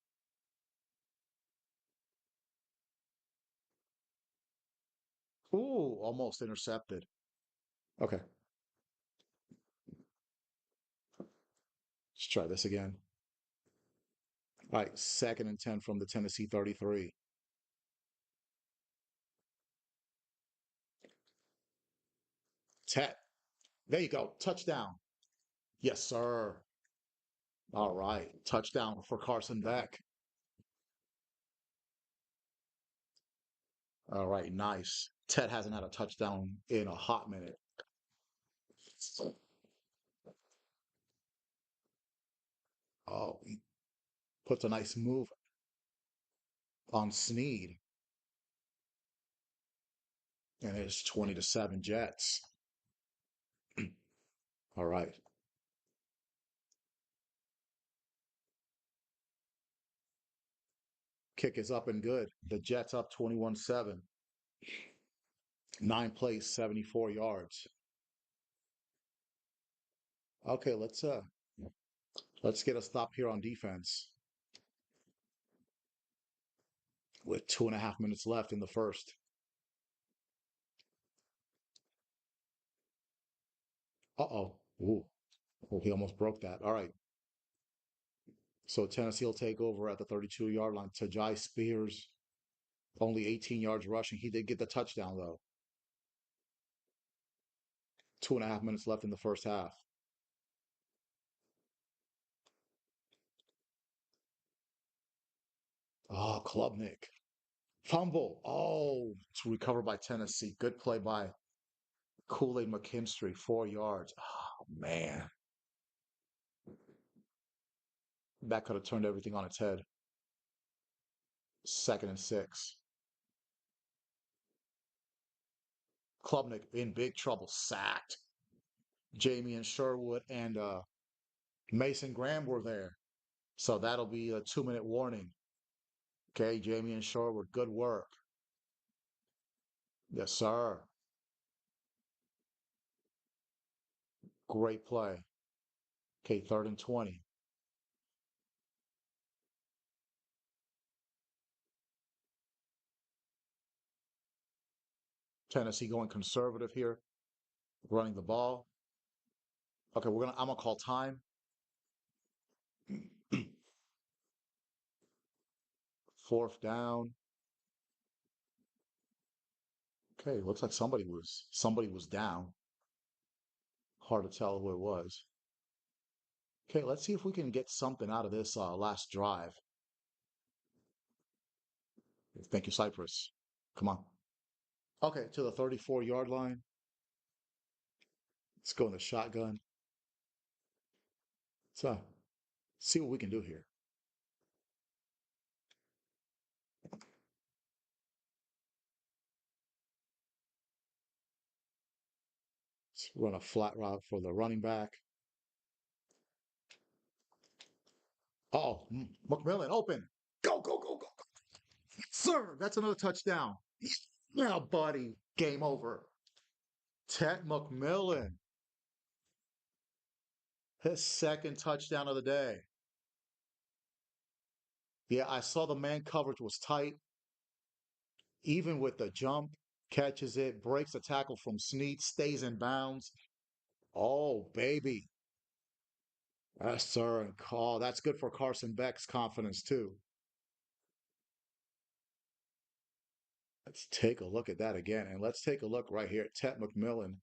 Ooh, almost intercepted. Okay, let's try this again. All right, 2nd and 10 from the Tennessee 33. Tet, there you go. Touchdown. Yes, sir. All right, touchdown for Carson Beck. All right, nice. Ted hasn't had a touchdown in a hot minute. Oh, he puts a nice move on Sneed, and it's 20-7 Jets. All right, kick is up and good. The Jets up 21-7. 9 plays, 74 yards. Okay, let's get a stop here on defense with 2.5 minutes left in the first. Uh-oh. Ooh. Oh, he almost broke that. All right. So Tennessee will take over at the 32-yard line. Tajai Spears, only 18 yards rushing. He did get the touchdown, though. 2.5 minutes left in the first half. Oh, Klubnik. Fumble. Oh, it's recovered by Tennessee. Good play by Kool-Aid McKinstry, 4 yards. Oh, man. That could have turned everything on its head. 2nd and 6. Klubnik in big trouble, sacked. Jamie and Sherwood and Mason Graham were there. So that'll be a 2-minute warning. Okay, Jamie and Sherwood, good work. Yes, sir. Great play. Okay, 3rd and 20. Tennessee going conservative here, running the ball. Okay, I'm gonna call time. Fourth down. Okay, looks like somebody was down. Hard to tell who it was. Okay, let's see if we can get something out of this last drive. Thank you, Cypress. Come on. Okay, to the 34-yard line. Let's go in the shotgun. So see what we can do here. Let's run a flat route for the running back. Oh, McMillan open. Go, go, go, go, go. Sir, that's another touchdown. Yeah, buddy. Game over. Ted McMillan, his second touchdown of the day. Yeah, I saw the man coverage was tight. Even with the jump, catches it, breaks the tackle from Snead, stays in bounds. Oh, baby. Yes, sir. And call. That's good for Carson Beck's confidence, too. Let's take a look at that again. And let's take a look right here at Ted McMillan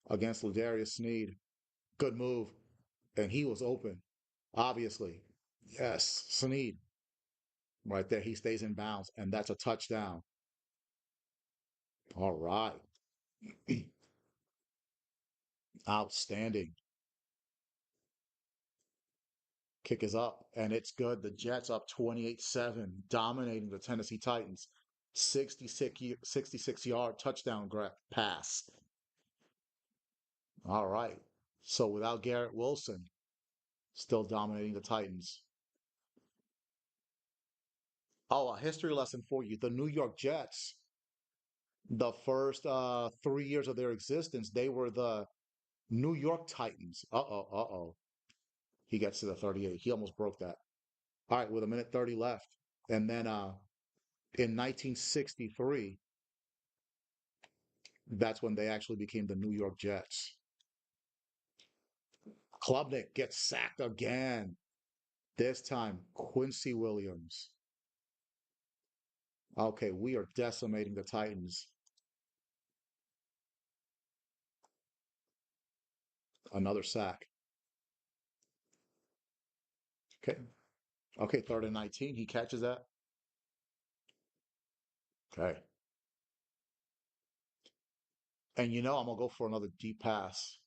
against Ladarius Snead. Good move. And he was open, obviously. Yes, Snead right there. He stays in bounds, and that's a touchdown. All right. Outstanding. Kick is up, and it's good. The Jets up 28-7, dominating the Tennessee Titans. 66 yard touchdown pass. All right. So without Garrett Wilson, still dominating the Titans. Oh, a history lesson for you. The New York Jets, the first 3 years of their existence, they were the New York Titans. Uh-oh, uh-oh. He gets to the 38. He almost broke that. All right, with a minute 30 left. And then in 1963, that's when they actually became the New York Jets. Klubnik gets sacked again. This time, Quincy Williams. Okay, we are decimating the Titans. Another sack. Okay. Okay, third and 19. He catches that. Okay. And I'm gonna go for another deep pass.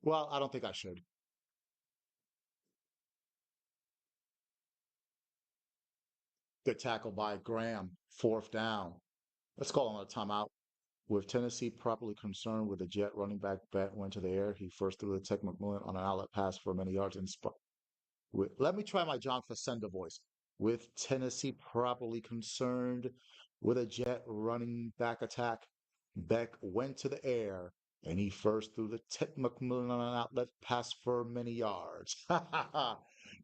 Well, I don't think I should. Good tackle by Graham. Fourth down. Let's call on a timeout. With Tennessee properly concerned with the Jet running back bet went to the air. He first threw the Tech McMillan on an outlet pass for many yards and let me try my John Facenda voice. With Tennessee properly concerned with a Jet running back attack, Beck went to the air and he first threw the Tech McMillan on an outlet pass for many yards.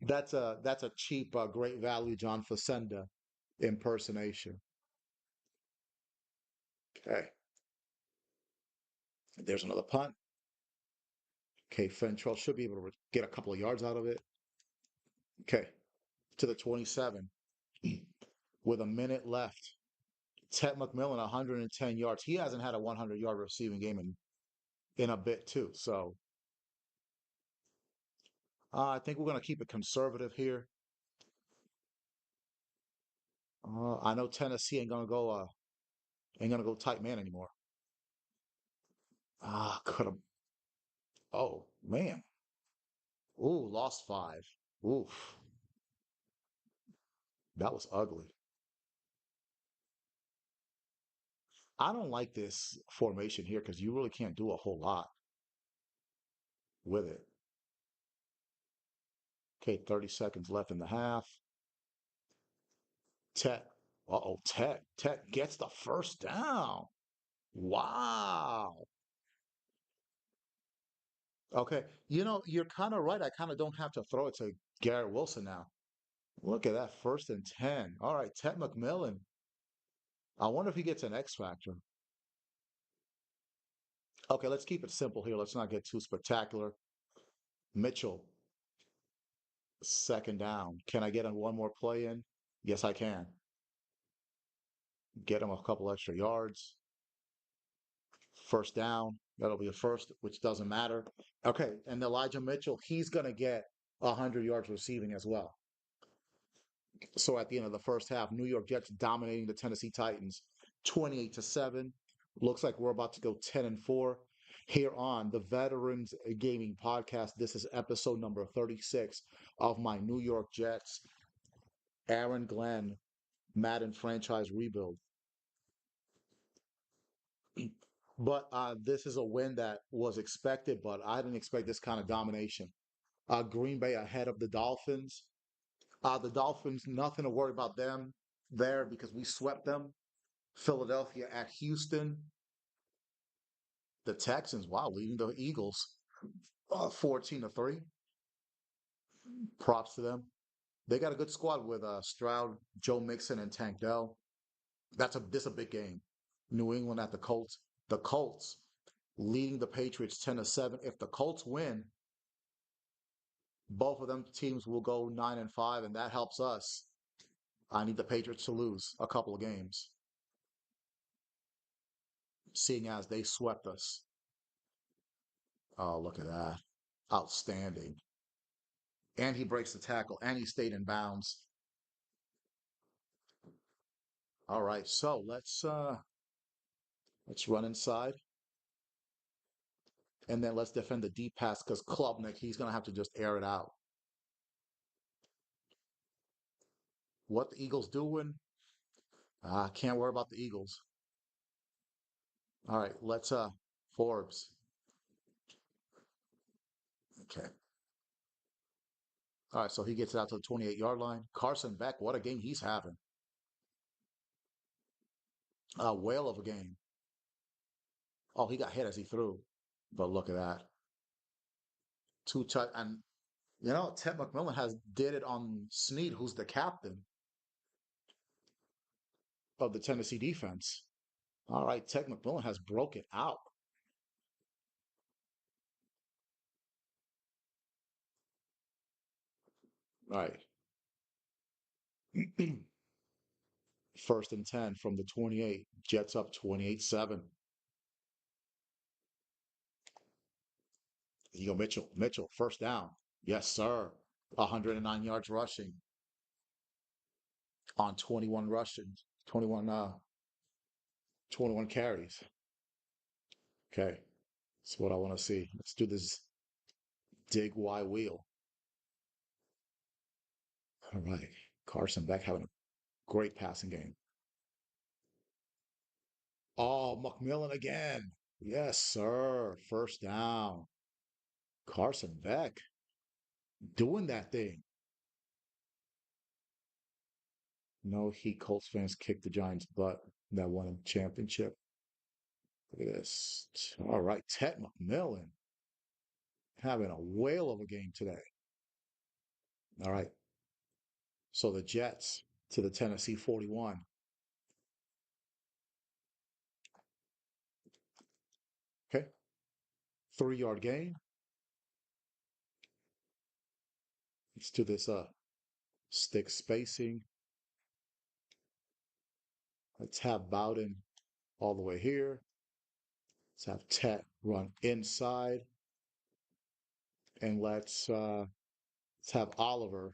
That's a cheap, great value John Facenda impersonation. Okay, there's another punt. Okay, Fentrell should be able to get a couple of yards out of it. Okay, to the 27 with a minute left. Ted McMillan, 110 yards. He hasn't had a 100-yard receiving game in a bit, too. So I think we're going to keep it conservative here. I know Tennessee ain't gonna go tight man anymore. Could have. Oh man. Ooh, lost five. Oof, that was ugly. I don't like this formation here because you really can't do a whole lot with it. Okay, 30 seconds left in the half. Tech. Uh-oh, Tech. Tech gets the first down. Wow. Okay. You're kind of right. I kind of don't have to throw it to Garrett Wilson now. Look at that, first and 10. All right, Ted McMillan. I wonder if he gets an X factor. Okay, let's keep it simple here. Let's not get too spectacular. Mitchell, second down. Can I get him one more play in? Yes, I can. Get him a couple extra yards. First down. That'll be a first, which doesn't matter. Okay, and Elijah Mitchell, he's going to get 100 yards receiving as well. So at the end of the first half, New York Jets dominating the Tennessee Titans 28-7. Looks like we're about to go 10-4. here on the Veterans Gaming Podcast. This is episode number 36 of my New York Jets, Aaron Glenn, Madden franchise rebuild. But this is a win that was expected, but I didn't expect this kind of domination. Green Bay ahead of the Dolphins. The Dolphins, nothing to worry about them there because we swept them. Philadelphia at Houston. The Texans, wow, leading the Eagles 14-3. Props to them. They got a good squad with Stroud, Joe Mixon, and Tank Dell. This a big game. New England at the Colts. The Colts leading the Patriots 10-7. If the Colts win, both of them teams will go 9-5, and that helps us. I need the Patriots to lose a couple of games, seeing as they swept us. Oh, look at that. Outstanding. And he breaks the tackle, and he stayed in bounds. All right, so let's run inside, and then let's defend the deep pass because Klubnik, he's gonna have to just air it out. What the Eagles doing? I can't worry about the Eagles. All right, let's Forbes. Okay. All right, so he gets it out to the 28-yard line. Carson Beck, what a game he's having. A whale of a game. Oh, he got hit as he threw. But look at that. Two touch and Ted McMillan has did it on Snead, who's the captain of the Tennessee defense. All right, Ted McMillan has broke it out. All right. First and 10 from the 28. Jets up 28-7. You go Mitchell. Mitchell, first down. Yes, sir. 109 yards rushing on 21 rushing, 21 carries. Okay. That's what I want to see. Let's do this dig Y wheel. All right. Carson Beck having a great passing game. Oh, McMillan again. Yes, sir. First down. Carson Beck doing that thing. No Heat Colts fans kicked the Giants' butt that won a championship. Look at this. All right. Ted McMillan having a whale of a game today. All right. So the Jets to the Tennessee 41. Okay. 3-yard gain. Let's do this stick spacing. Let's have Bowden all the way here. Let's have Tet run inside. And let's have Oliver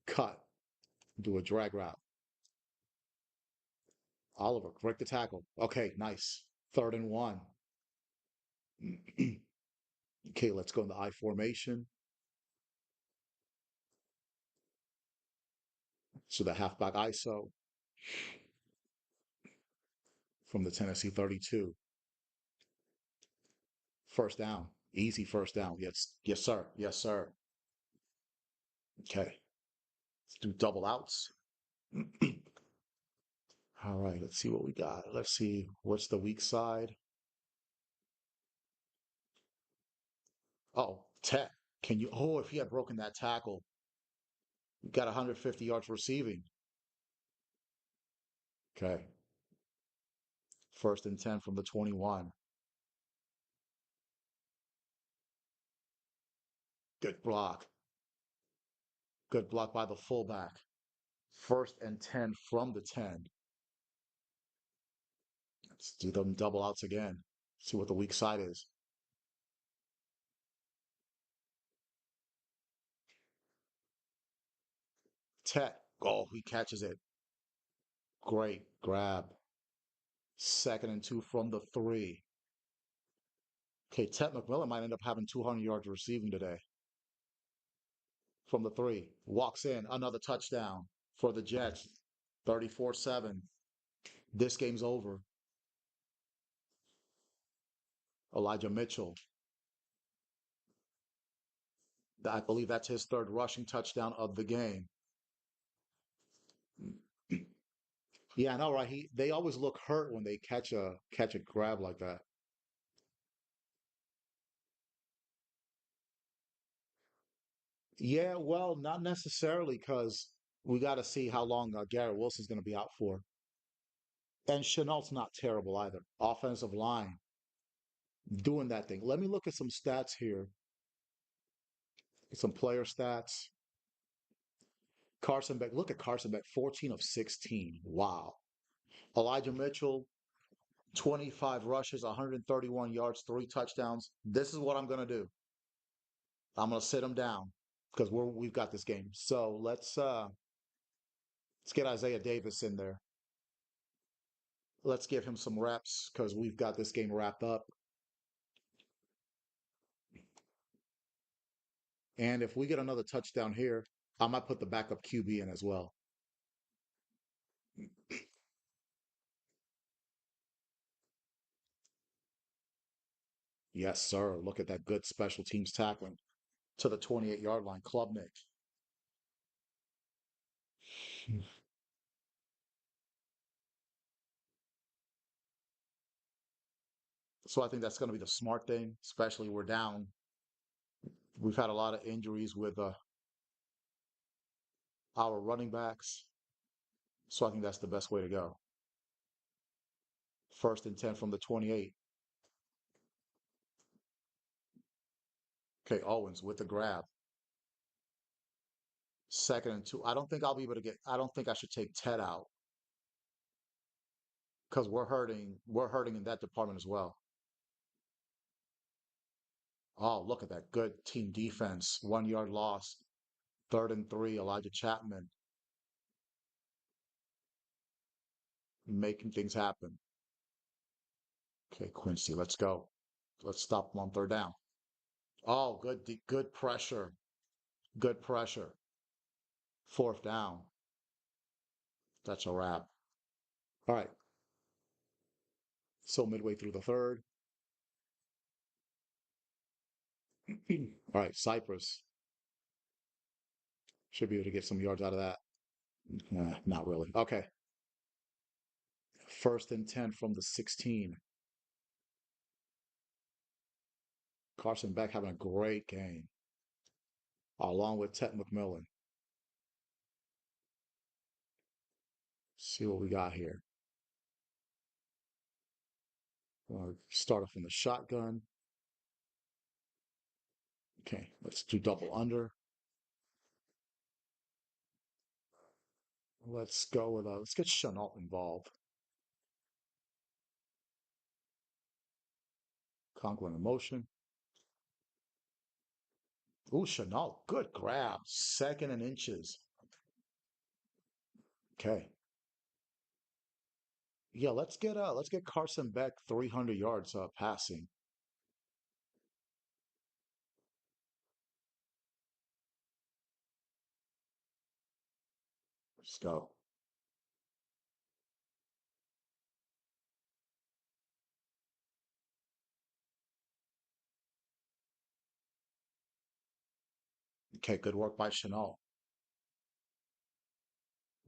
cut, do a drag route. Oliver, break the tackle. Okay, nice. 3rd and 1. Okay, let's go in the I formation. So the halfback ISO from the Tennessee 32. First down. Easy first down. Yes, yes, sir. Yes, sir. Okay. Let's do double outs. All right, let's see what we got. Let's see what's the weak side. Oh, Tet. Can you? Oh, if he had broken that tackle, you got 150 yards receiving. Okay. 1st and 10 from the 21. Good block. Good block by the fullback. 1st and 10 from the 10. Let's do them double outs again. See what the weak side is. Tet. Oh, he catches it. Great grab. 2nd and 2 from the 3. Okay, Ted McMillan might end up having 200 yards receiving today from the three. Walks in, another touchdown for the Jets. 34-7. This game's over. Elijah Mitchell. I believe that's his third rushing touchdown of the game. Yeah, I know, right? They always look hurt when they catch a grab like that. Yeah, well, not necessarily because we got to see how long Garrett Wilson's going to be out for. And Chenault's not terrible either. Offensive line doing that thing. Let me look at some stats here. Some player stats. Carson Beck. Look at Carson Beck, 14 of 16. Wow. Elijah Mitchell, 25 rushes, 131 yards, three touchdowns. This is what I'm going to do. I'm going to sit him down because we've got this game. So let's get Isaiah Davis in there. Let's give him some reps because we've got this game wrapped up. And if we get another touchdown here, I might put the backup QB in as well. Yes, sir. Look at that good special teams tackling to the 28-yard line. Klubnik. So I think that's going to be the smart thing, especially we're down. We've had a lot of injuries with our running backs. So I think that's the best way to go. First and 10 from the 28. Okay, Owens with the grab. Second and two. I don't think I'll be able to get, I don't think I should take Ted out because we're hurting. We're hurting in that department as well. Oh, look at that. Good team defense. 1 yard loss. Third and three. Elijah Chapman making things happen. Okay, Quincy, let's go. Let's stop them on third down. Oh, good pressure. Good pressure. Fourth down. That's a wrap. All right. So midway through the third. All right, Cypress should be able to get some yards out of that. Not really. Okay. First and 10 from the 16. Carson Beck having a great game, along with Ted McMillan. See what we got here. Start off in the shotgun. Okay, let's do double under. Let's go with let's get Chenault involved. Conklin in motion. Ooh, Chenault, good grab. Second and inches. Okay. Yeah, let's get Carson Beck 300 yards passing. Let's go. Okay, good work by Chenault.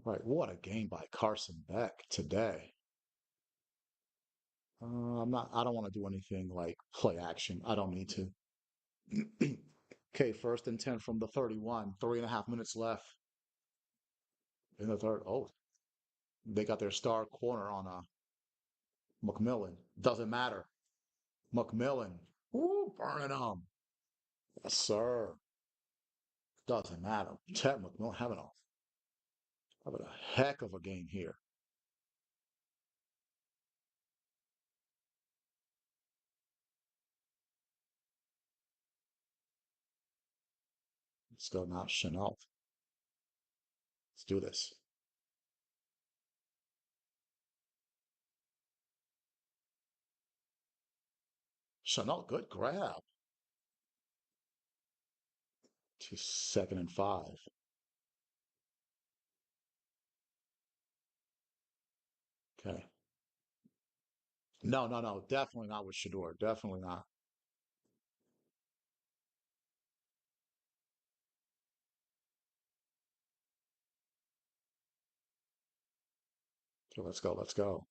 Right, what a game by Carson Beck today. I don't want to do anything like play action. I don't need to. Okay, first and 10 from the 31. 3.5 minutes left in the third. Oh, they got their star corner on McMillan. Doesn't matter. McMillan. Woo, burning them. Yes, sir. Doesn't matter. Ted McMillan having a heck of a game here. Let's go now, Chenault. Let's do this. Chanel, good grab. To 2nd and 5. Okay. No, no, no. Definitely not with Shador. Definitely not. Okay, let's go. Let's go.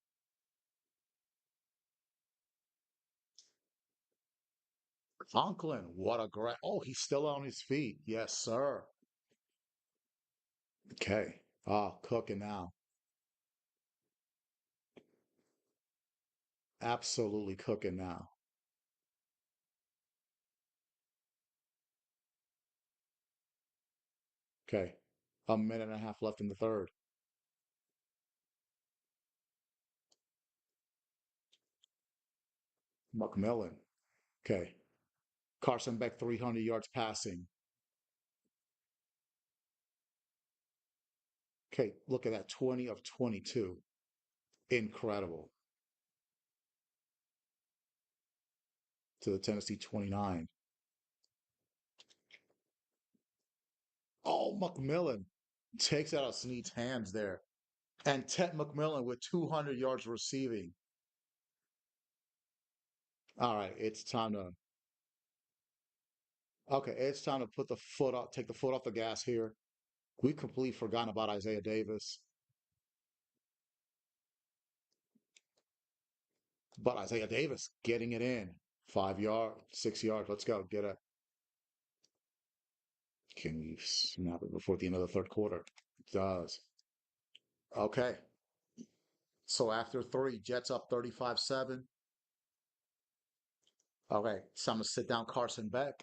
Conklin, what a grab. Oh, he's still on his feet. Yes, sir. Okay. Ah, cooking now. Absolutely cooking now. Okay. A minute and a half left in the third. McMillan. Okay. Carson Beck, 300 yards passing. Okay. Look at that. 20 of 22. Incredible. To the Tennessee 29. Oh, McMillan takes out of Snead's hands there. And Ted McMillan with 200 yards receiving. All right, it's time to put the foot off, take the foot off the gas here. We completely forgotten about Isaiah Davis, but Isaiah Davis getting it in. 5 yard, 6 yard. Let's go. Get it. Can we snap it before the end of the third quarter? Does. Okay. So after three, Jets up 35-7. Okay. So I'm going to sit down Carson Beck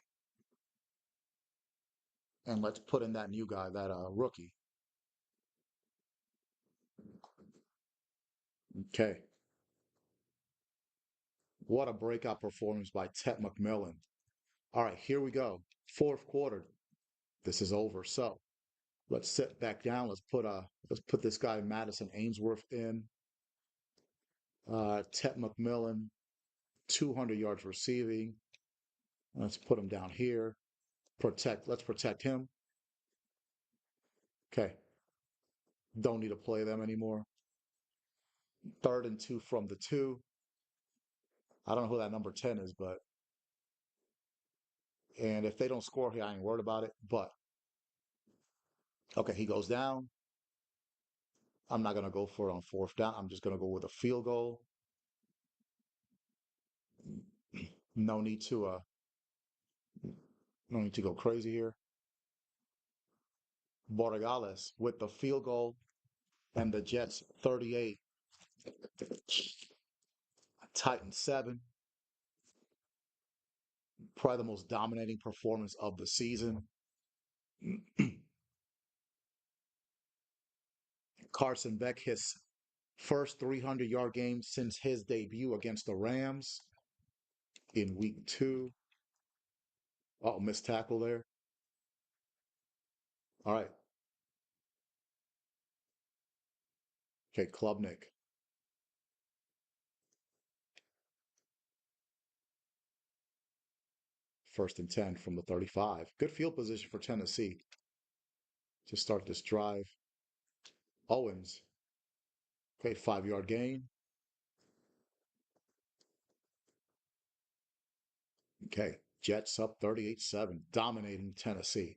and let's put in that new guy, that rookie. Okay. What a breakout performance by Ted McMillan. All right, here we go. Fourth quarter. This is over. So let's sit back down. Let's put this guy Madison Ainsworth in. Ted McMillan, 200 yards receiving. Let's put him down here. Let's protect him. Okay. Don't need to play them anymore. 3rd and 2 from the 2. I don't know who that number 10 is, but and if they don't score here, I ain't worried about it. But okay, he goes down. I'm not gonna go for it on 4th down. I'm just gonna go with a field goal. No need to no need to go crazy here. Borregales with the field goal and the Jets 38, Titans 7. Probably the most dominating performance of the season. Carson Beck, his first 300-yard game since his debut against the Rams in week 2. Oh, missed tackle there. All right. Okay, Klubnik, 1st and 10 from the 35. Good field position for Tennessee to start this drive. Owens, okay, 5-yard gain. Okay, Jets up 38-7, dominating Tennessee.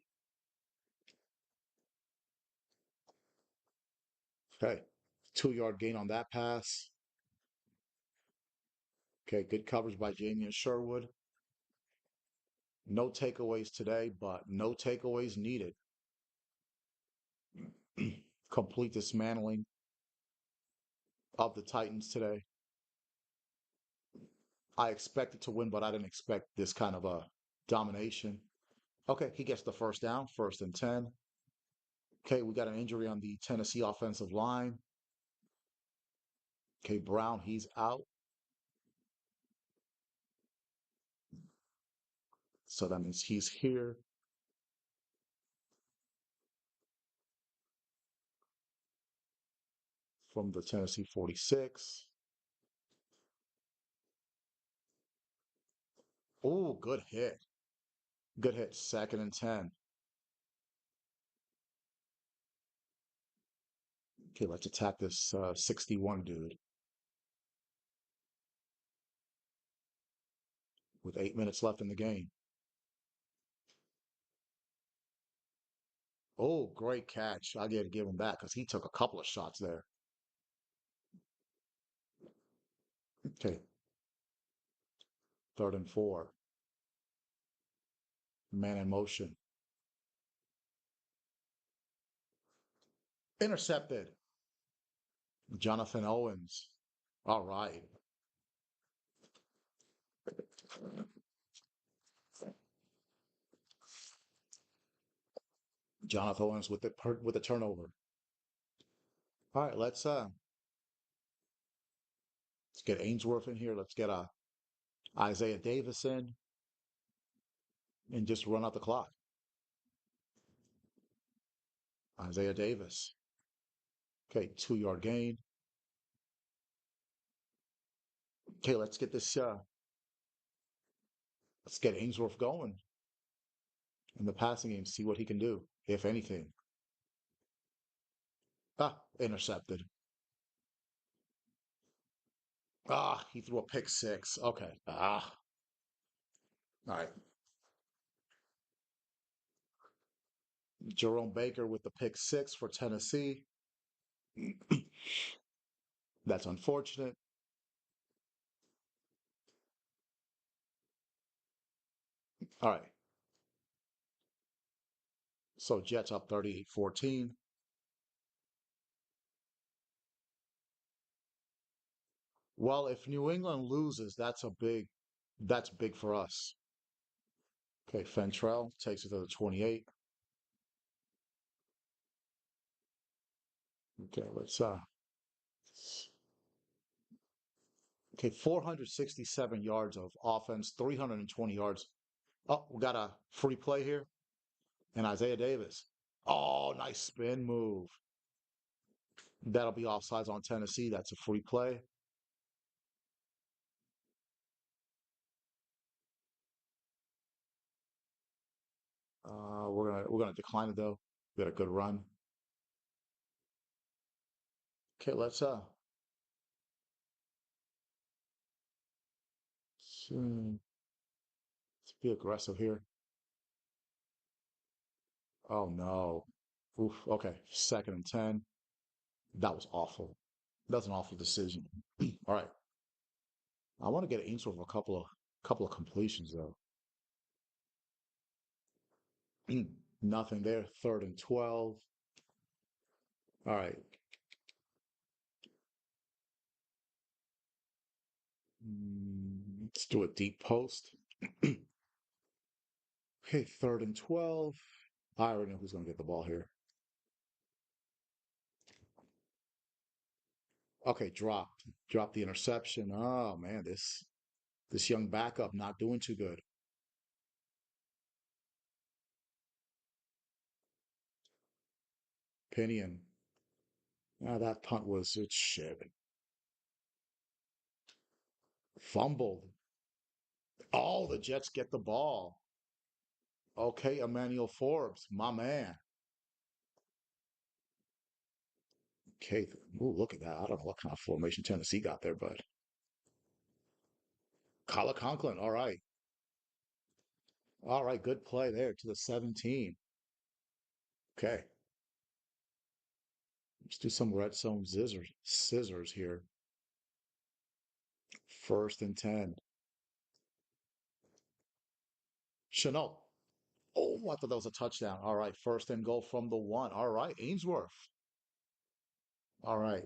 Okay, 2-yard gain on that pass. Okay, good coverage by Jamie and Sherwood. No takeaways today, but no takeaways needed. Complete dismantling of the Titans today. I expected to win, but I didn't expect this kind of a domination. Okay, he gets the first down, 1st and 10. Okay, we got an injury on the Tennessee offensive line. Okay, Brown, he's out. So that means he's here from the Tennessee 46. Oh, good hit. Good hit. Second and 10. Okay, let's attack this 61 dude with 8 minutes left in the game. Oh, great catch. I got to give him that because he took a couple of shots there. Okay, third and 4. Man in motion. Intercepted. Jonathan Owens. All right. Jonathan Owens with the turnover. All right, let's get Ainsworth in here. Let's get Isaiah Davis in and just run out the clock. Isaiah Davis. Okay, 2 yard gain. Okay, let's get Ainsworth going in the passing game, see what he can do, if anything. Ah, intercepted. Ah, he threw a pick six. Okay. Ah, all right. Jerome Baker with the pick six for Tennessee. That's unfortunate. All right. So Jets up 38-14. Well, if New England loses, that's big for us. Okay, Fentrell takes it to the 28. Okay, okay, 467 yards of offense, 320 yards. Oh, we got a free play here. And Isaiah Davis. Oh, nice spin move. That'll be offsides on Tennessee. That's a free play. We're gonna decline it though. We had a good run. Okay, let's be aggressive here. Oh no. Oof. Okay, second and 10. That was awful. That's an awful decision. All right. I want to get Ainsworth a couple of completions though. Nothing there. Third and 12. All right. Let's do a deep post. Okay, third and 12. I already know who's going to get the ball here. Okay, dropped. Dropped the interception. Oh man, this young backup not doing too good. Pinion. Ah, that punt was it's shit. Fumbled. Oh, the Jets get the ball. Okay, Emmanuel Forbes, my man. Okay, ooh, look at that. I don't know what kind of formation Tennessee got there, but Kyle Conklin. All right. All right, good play there to the 17. Okay. Let's do some red zone scissors here. First and 10. Chenault. Oh, I thought that was a touchdown. All right, first and goal from the one. All right, Ainsworth. All right,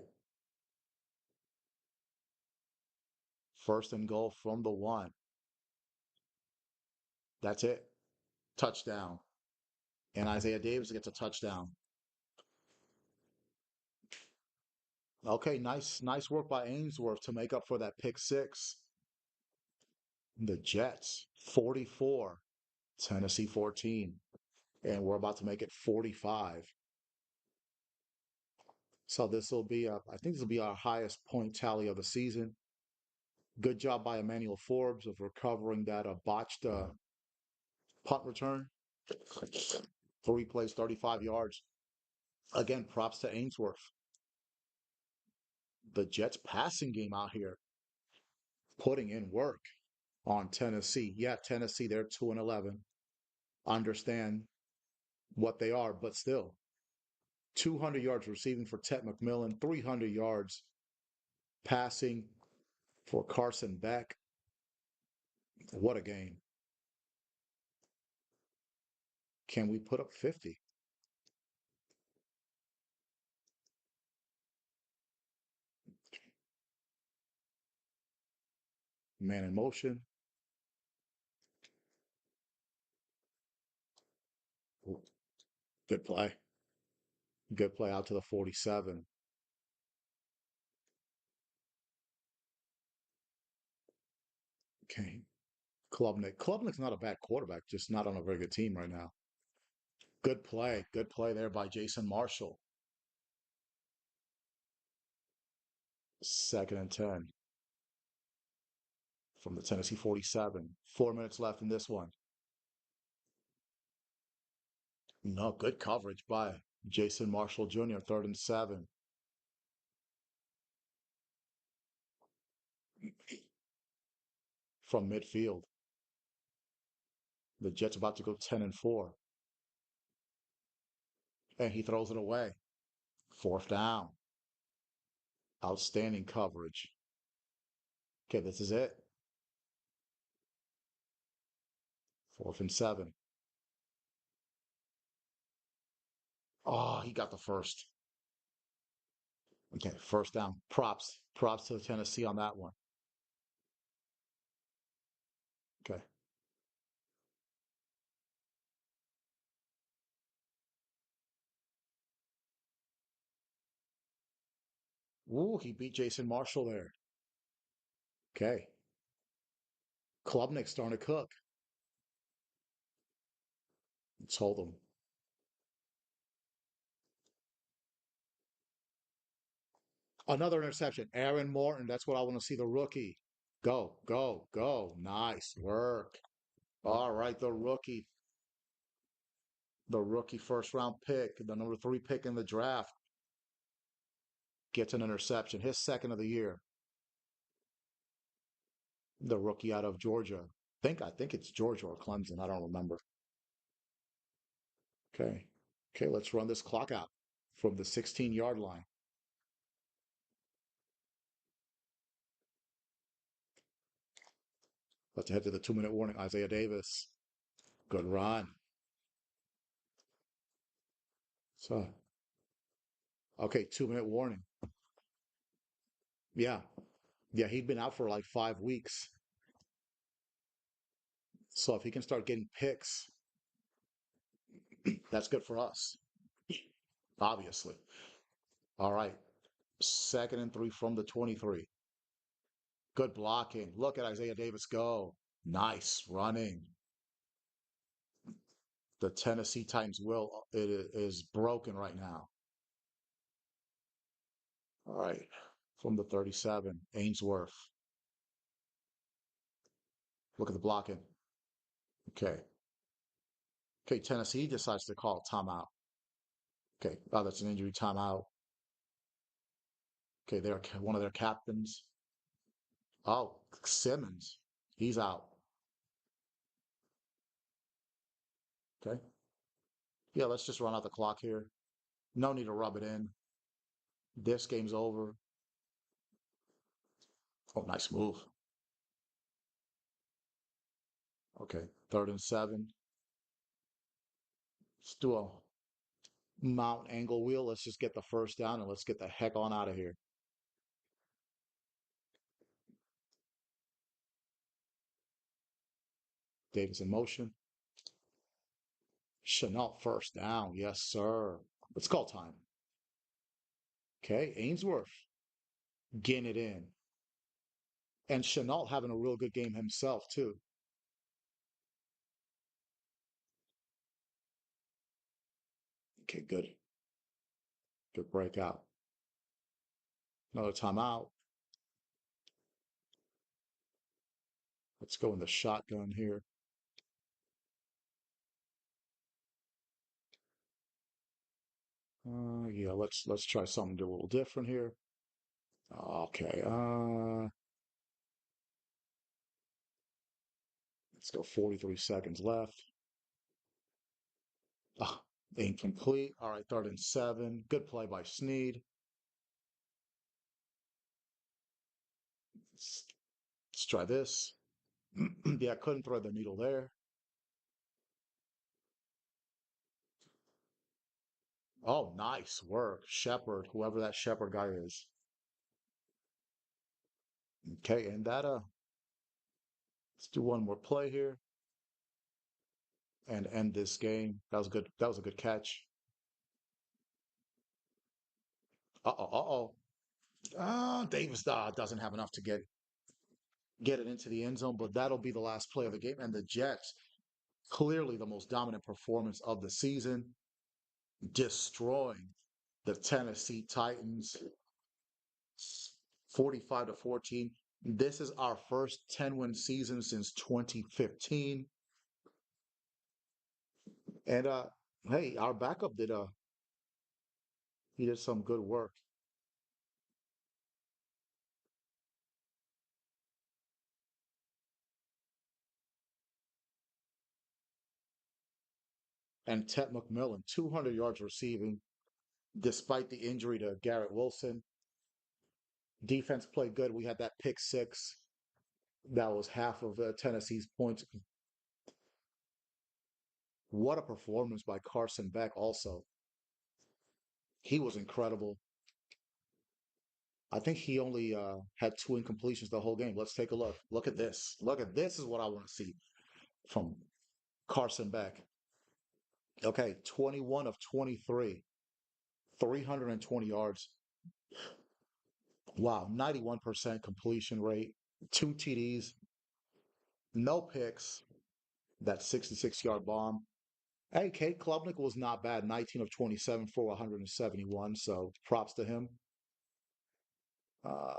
first and goal from the one. That's it. Touchdown. And Isaiah Davis gets a touchdown. Okay, nice work by Ainsworth to make up for that pick six. The Jets, 44, Tennessee 14. And we're about to make it 45. So I think this will be our highest point tally of the season. Good job by Emmanuel Forbes of recovering that botched punt return. 3 plays, 35 yards. Again, props to Ainsworth. The Jets passing game out here, putting in work on Tennessee. Yeah, Tennessee, they're 2-11. Understand what they are, but still, 200 yards receiving for Ted McMillan, 300 yards passing for Carson Beck. What a game. Can we put up 50? Man in motion. Good play. Good play out to the 47. Okay. Klubnik. Klubnik's not a bad quarterback, just not on a very good team right now. Good play. Good play there by Jason Marshall. 2nd and 10 from the Tennessee 47. 4 minutes left in this one. No, good coverage by Jason Marshall Jr., 3rd and 7. From midfield. The Jets about to go 10-4. And he throws it away. 4th down. Outstanding coverage. Okay, this is it. 4th and 7. Oh, he got the first. Okay, 1st down. Props. Props to Tennessee on that one. Okay. Ooh, he beat Jason Marshall there. Okay. Klubnik's starting to cook. Told him. Another interception. Aaron Morton. That's what I want to see, the rookie. Go, go, go. Nice work. All right, the rookie 1st round pick, the number 3 pick in the draft, gets an interception. His second of the year. The rookie out of Georgia. I think it's Georgia or Clemson. I don't remember. Okay. Okay, let's run this clock out from the 16-yard line. Let's head to the 2-minute warning. Isaiah Davis. Good run. So, okay, 2-minute warning. Yeah. Yeah, he'd been out for like 5 weeks. So if he can start getting picks, that's good for us, obviously. All right. 2nd and 3 from the 23. Good blocking. Look at Isaiah Davis go. Nice running. The Tennessee Titans will it is broken right now. All right. From the 37, Ainsworth. Look at the blocking. Okay. Okay, Tennessee decides to call timeout. Okay. Oh, that's an injury timeout. Okay, they're one of their captains. Oh, Simmons. He's out. Okay. Yeah, let's just run out the clock here. No need to rub it in. This game's over. Oh, nice move. Okay. 3rd and 7. Let's do a mount angle wheel. Let's just get the 1st down and let's get the heck on out of here. Davis in motion. Chenault 1st down. Yes, sir. Let's call time. Okay. Ainsworth getting it in. And Chenault having a real good game himself, too. Okay, good. Good breakout. Another timeout. Let's go in the shotgun here. Yeah, let's try something a little different here. Okay, let's go 43 seconds left. Ah, incomplete. All right, third and seven. Good play by Snead. Let's try this. Yeah, couldn't thread the needle there. Oh, nice work, Shepard, whoever that Shepard guy is. Okay, and let's do one more play here and end this game. That was good. That was a good catch. Uh-oh, uh-oh. Davis doesn't have enough to get it into the end zone, but that'll be the last play of the game. And the Jets, clearly the most dominant performance of the season, destroying the Tennessee Titans 45 to 14. This is our first 10-win season since 2015. And hey, our backup he did some good work. And Ted McMillan, 200 yards receiving, despite the injury to Garrett Wilson. Defense played good. We had that pick six. That was half of Tennessee's points. What a performance by Carson Beck, also. He was incredible. I think he only had two incompletions the whole game. Let's take a look. Look at this. Look at this is what I want to see from Carson Beck. Okay, 21 of 23, 320 yards. Wow, 91% completion rate, two TDs, no picks, that 66-yard bomb. Hey, Kate Klubnik was not bad, 19 of 27 for 171, so props to him. Uh,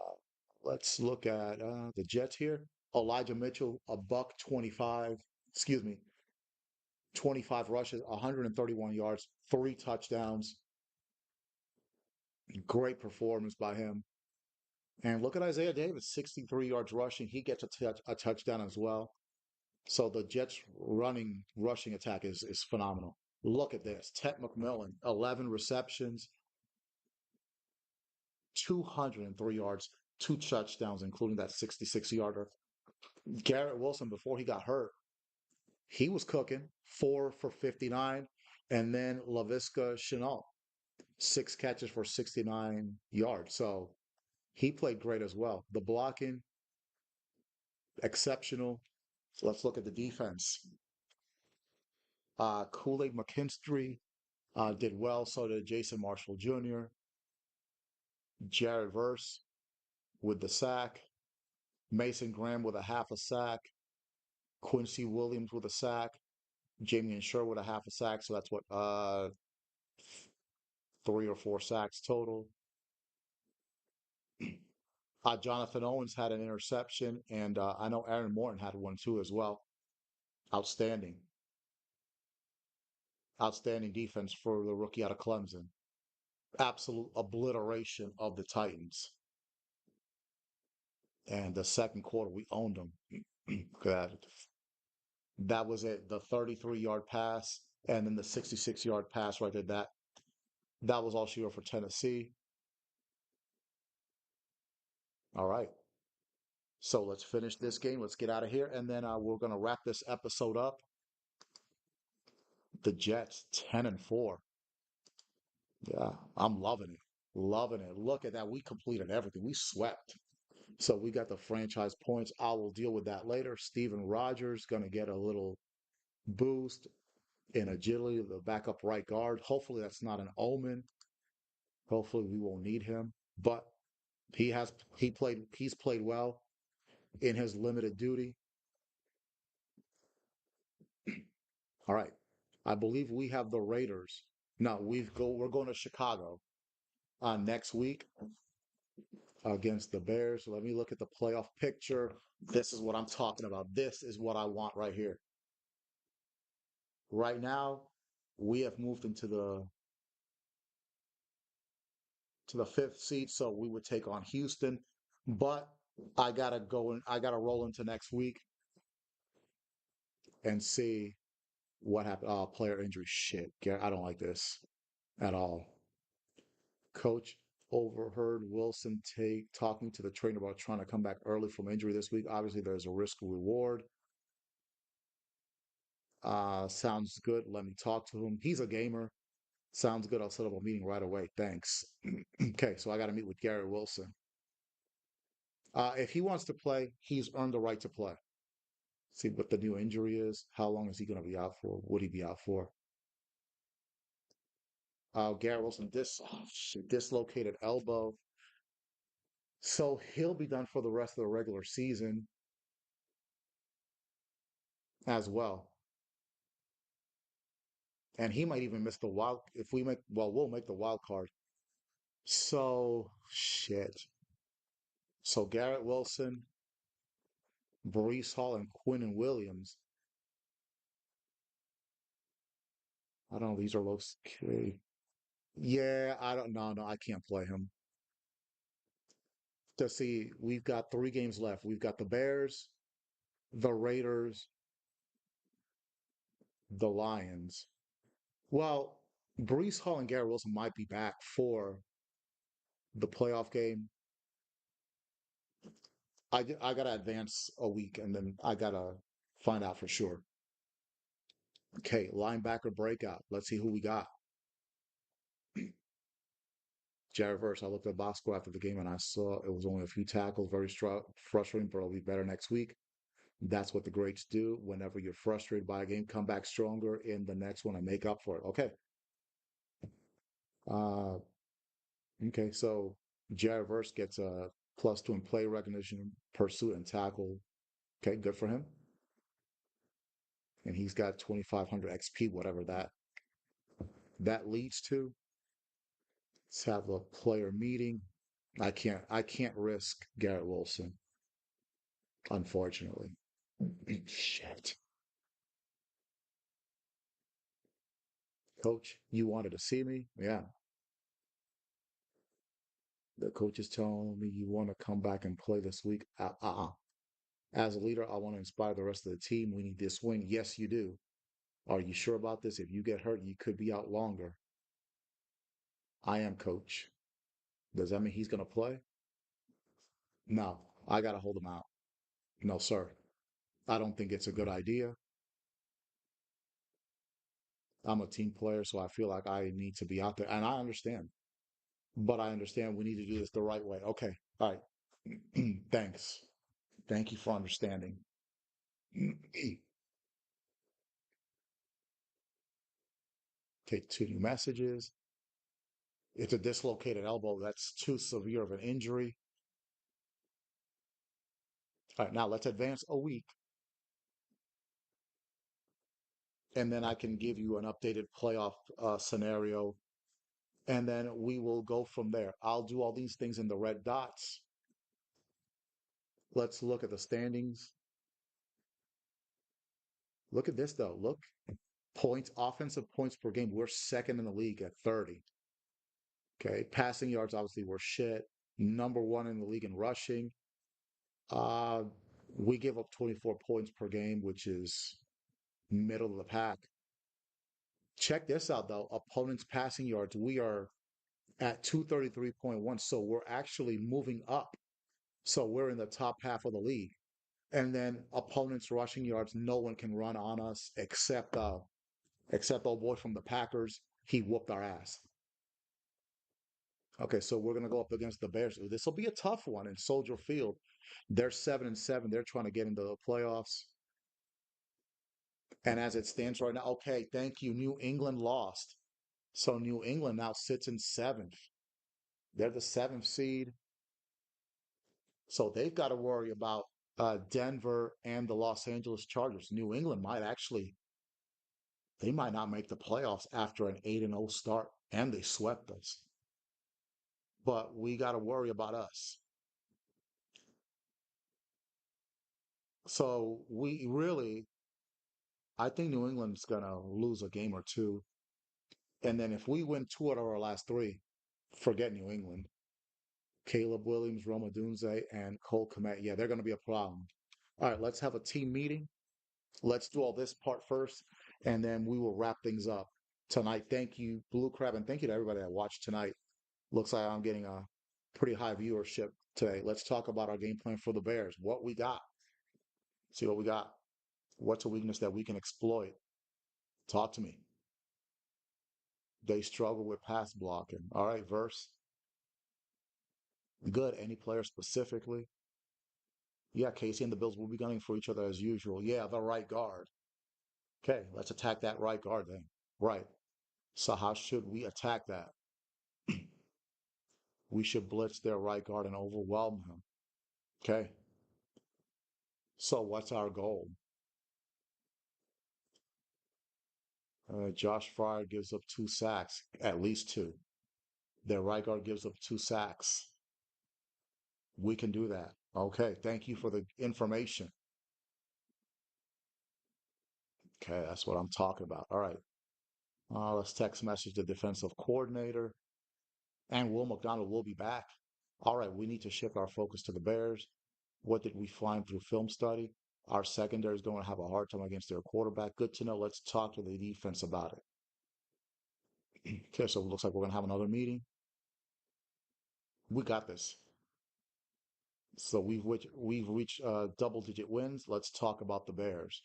let's look at the Jets here. Elijah Mitchell, a buck 25, excuse me, 25 rushes, 131 yards, three touchdowns. Great performance by him. And look at Isaiah Davis, 63 yards rushing. He gets a touchdown as well. So the Jets running rushing attack is phenomenal. Look at this. Ted McMillan, 11 receptions, 203 yards, two touchdowns, including that 66-yarder. Garrett Wilson, before he got hurt, he was cooking, 4 for 59. And then LaVisca Chenault, six catches for 69 yards. So he played great as well. The blocking, exceptional. So let's look at the defense. Kool-Aid McKinstry did well. So did Jason Marshall Jr., Jared Verse with the sack, Mason Graham with a half a sack, Quincy Williams with a sack, Jamie and Sher with a half a sack. So that's what, three or four sacks total. Jonathan Owens had an interception, and I know Aaron Morton had one too as well. Outstanding, outstanding defense for the rookie out of Clemson. Absolute obliteration of the Titans. And the second quarter, we owned them. God, that was it. The 33-yard pass, and then the 66-yard pass right there. That was all she wrote for Tennessee. All right. So let's finish this game. Let's get out of here, and then we're gonna wrap this episode up. The Jets 10-4. Yeah, I'm loving it. Loving it. Look at that. We completed everything. We swept. So we got the franchise points. I will deal with that later. Steven Rogers going to get a little boost in agility, the backup right guard. Hopefully that's not an omen. Hopefully we won't need him. But he's played well in his limited duty. All right. I believe we have the Raiders. No, we're going to Chicago next week. against the Bears. Let me look at the playoff picture. This is what I'm talking about. This is what I want right here. Right now, we have moved into the fifth seed, so we would take on Houston. But I gotta go and I gotta roll into next week and see what happened. Oh, player injury. Shit. I don't like this at all. Coach overheard Wilson take talking to the trainer about trying to come back early from injury this week. Obviously, there's a risk reward. Sounds good. Let me talk to him. He's a gamer. Sounds good. I'll set up a meeting right away. Thanks. Okay, so I got to meet with Garrett Wilson. If he wants to play, he's earned the right to play. See what the new injury is. How long is he going to be out for? Would he be out for? Garrett Wilson, dislocated elbow. So he'll be done for the rest of the regular season as well. And he might even miss the wild if we make well, we'll make the wild card. So shit. So Garrett Wilson, Brees Hall, and Quinn Williams. I don't know. These are okay. Yeah, I don't know. No, I can't play him. To see, we've got 3 games left. We've got the Bears, the Raiders, the Lions. Well, Brees Hall and Garrett Wilson might be back for the playoff game. I gotta advance a week and then I gotta find out for sure. Okay, linebacker breakout. Let's see who we got. Jared Verse. I looked at the box score after the game and I saw it was only a few tackles. Very frustrating, but it'll be better next week. That's what the greats do. Whenever you're frustrated by a game, come back stronger in the next one and make up for it. Okay. Uh, okay. So Jared Verse gets a +2 in play recognition, pursuit, and tackle. Okay, good for him. And he's got 2,500 XP, whatever that leads to. Let's have a player meeting. I can't risk Garrett Wilson, unfortunately. Shit. Coach, you wanted to see me? Yeah. The coach is telling me you want to come back and play this week. As a leader, I want to inspire the rest of the team. We need this win. Yes, you do. Are you sure about this? If you get hurt, you could be out longer. I am coach. Does that mean he's going to play? No, I got to hold him out. No, sir. I don't think it's a good idea. I'm a team player, so I feel like I need to be out there. And I understand, but I understand we need to do this the right way. Okay. All right. Thanks. Thank you for understanding. Okay, 2 new messages. It's a dislocated elbow. That's too severe of an injury. All right, now let's advance a week, and then I can give you an updated playoff scenario, and then we will go from there. I'll do all these things in the red dots. Let's look at the standings. Look at this, though. Look, points, offensive points per game. We're second in the league at 30. Okay, passing yards, obviously, we're shit. Number one in the league in rushing. Uh, we give up 24 points per game, which is middle of the pack. Check this out, though. Opponents' passing yards, we are at 233.1. So we're actually moving up. So we're in the top half of the league. And then opponents' rushing yards, no one can run on us except old boy from the Packers. He whooped our ass. Okay, so we're gonna go up against the Bears. This will be a tough one in Soldier Field. They're 7-7. They're trying to get into the playoffs. And as it stands right now, okay, thank you. New England lost. So New England now sits in seventh. They're the seventh seed. So they've got to worry about Denver and the Los Angeles Chargers. New England might actually, they might not make the playoffs after an 8-0 start, and they swept us. but we got to worry about us. So we really, I think New England's gonna lose a game or two, and then if we win two out of our last three, forget New England. Caleb Williams, Roma Dunze, and Cole Kmet. Yeah, they're gonna be a problem. All right, let's have a team meeting. Let's do all this part first, and then we will wrap things up tonight. Thank you, Blue Crab, and thank you to everybody that watched tonight. Looks like I'm getting a pretty high viewership today. Let's talk about our game plan for the Bears. What we got. See what we got. What's a weakness that we can exploit? Talk to me. They struggle with pass blocking. All right, verse. Good. Any player specifically? Yeah, Casey and the Bills will be gunning for each other as usual. Yeah, the right guard. Okay, let's attack that right guard then. Right. So how should we attack that? We should blitz their right guard and overwhelm him. Okay. So what's our goal? Josh Fryer gives up 2 sacks, at least two. Their right guard gives up 2 sacks. We can do that. Okay. Thank you for the information. Okay, that's what I'm talking about. All right. Let's text message the defensive coordinator. And Will McDonald will be back. All right, we need to shift our focus to the Bears. What did we find through film study? Our secondary is going to have a hard time against their quarterback. Good to know. Let's talk to the defense about it. Okay, so it looks like we're going to have another meeting. We got this. So we've reached double-digit wins. Let's talk about the Bears.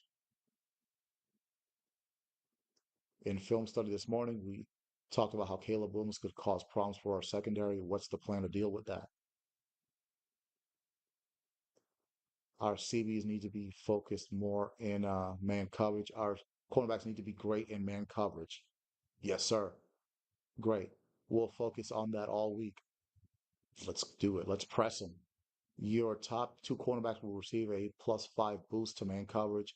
In film study this morning, we talked about how Caleb Williams could cause problems for our secondary. What's the plan to deal with that? Our CBs need to be focused more in man coverage. Our cornerbacks need to be great in man coverage. Yes, sir. Great. We'll focus on that all week. Let's do it. Let's press them. Your top two cornerbacks will receive a +5 boost to man coverage,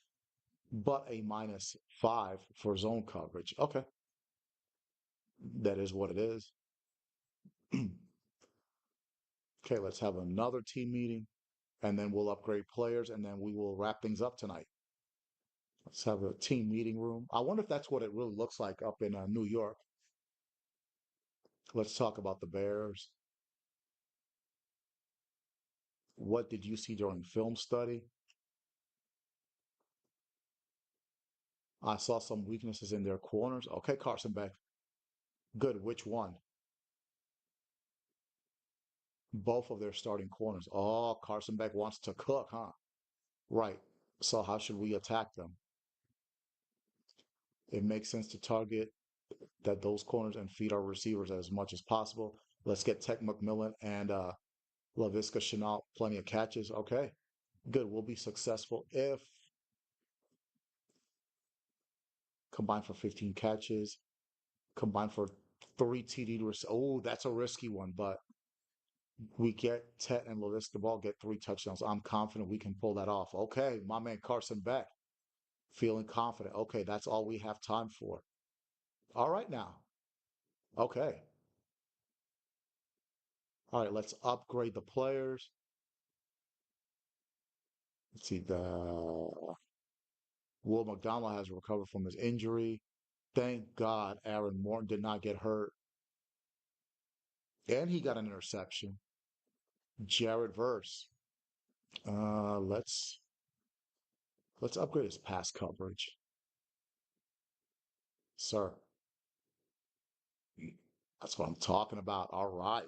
but a -5 for zone coverage. Okay, that is what it is. Okay, let's have another team meeting, and then we'll upgrade players, and then we will wrap things up tonight. Let's have a team meeting room. I wonder if that's what it really looks like up in New York. Let's talk about the Bears. What did you see during film study? I saw some weaknesses in their corners. Okay, Carson Beck. Good. Which one? Both of their starting corners. Oh, Carson Beck wants to cook, huh? Right. So how should we attack them? It makes sense to target that those corners and feed our receivers as much as possible. Let's get Tech McMillan and LaVisca Chenault plenty of catches. Okay, good. We'll be successful if combined for 15 catches, combined for three TD. Oh, that's a risky one, but we get Tet and Levis the ball, get 3 touchdowns. I'm confident we can pull that off. Okay, my man Carson Beck, feeling confident. Okay, that's all we have time for. All right now. Okay. All right, let's upgrade the players. Let's see, the Will McDonald has recovered from his injury. Thank God Aaron Morton did not get hurt. And he got an interception. Jared Verse. Uh, let's let's upgrade his pass coverage, sir. That's what I'm talking about. All right.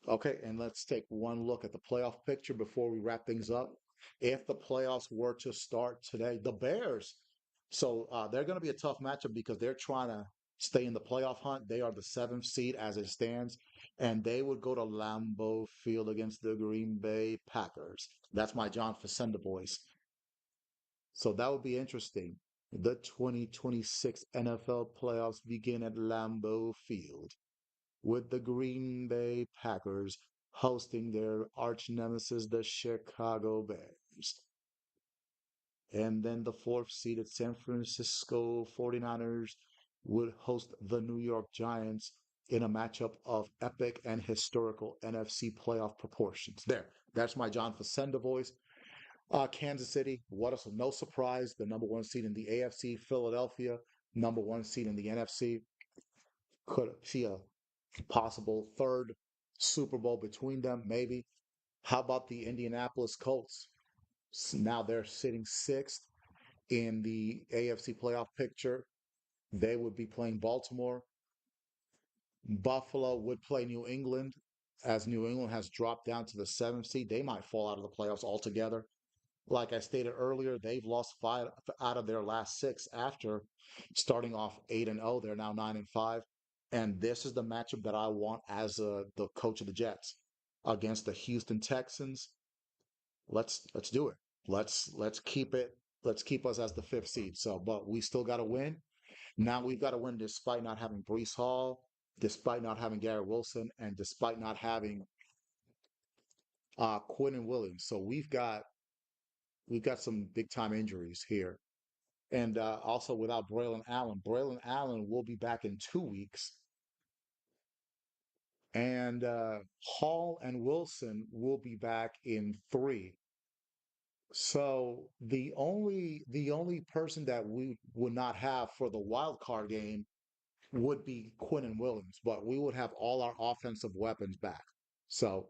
Okay, and let's take one look at the playoff picture before we wrap things up. If the playoffs were to start today, the Bears, so they're going to be a tough matchup because they're trying to stay in the playoff hunt. They are the seventh seed as it stands, and they would go to Lambeau Field against the Green Bay Packers. That's my John Facenda voice. So that would be interesting. The 2026 NFL playoffs begin at Lambeau Field with the Green Bay Packers hosting their arch nemesis, the Chicago Bears. And then the fourth seeded San Francisco 49ers would host the New York Giants in a matchup of epic and historical NFC playoff proportions. There, that's my John Facenda voice. Kansas City, what a no surprise, the number one seed in the AFC. Philadelphia, number one seed in the NFC. Could see a possible third Super Bowl between them, maybe. How about the Indianapolis Colts? Now they're sitting sixth in the AFC playoff picture. They would be playing Baltimore. Buffalo would play New England, as New England has dropped down to the seventh seed. They might fall out of the playoffs altogether. Like I stated earlier, they've lost five out of their last six after starting off 8-0. They're now 9-5. And this is the matchup that I want as the coach of the Jets against the Houston Texans. Let's do it. Let's keep it. Let's keep us as the fifth seed. So, but we still got to win. Now we've got to win despite not having Brees Hall, despite not having Garrett Wilson, and despite not having Quinn and Williams. So we've got some big time injuries here. And also without Braylon Allen. Braylon Allen will be back in 2 weeks. And Hall and Wilson will be back in three. So the only person that we would not have for the wild card game would be Quinn and Williams, but we would have all our offensive weapons back. So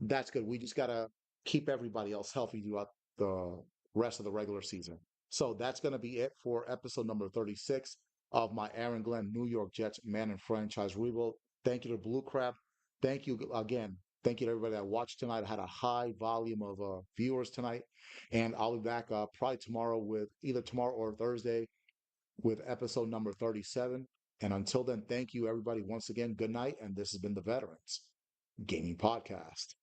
that's good. We just got to keep everybody else healthy throughout the rest of the regular season. So that's going to be it for episode number 36 of my Aaron Glenn New York Jets Man and Franchise Rebuild. Thank you to Blue Crab. Thank you again. Thank you to everybody that watched tonight. I had a high volume of viewers tonight, and I'll be back probably tomorrow with either tomorrow or Thursday with episode number 37. And until then, thank you everybody once again. Good night, and this has been the Veterans Gaming Podcast.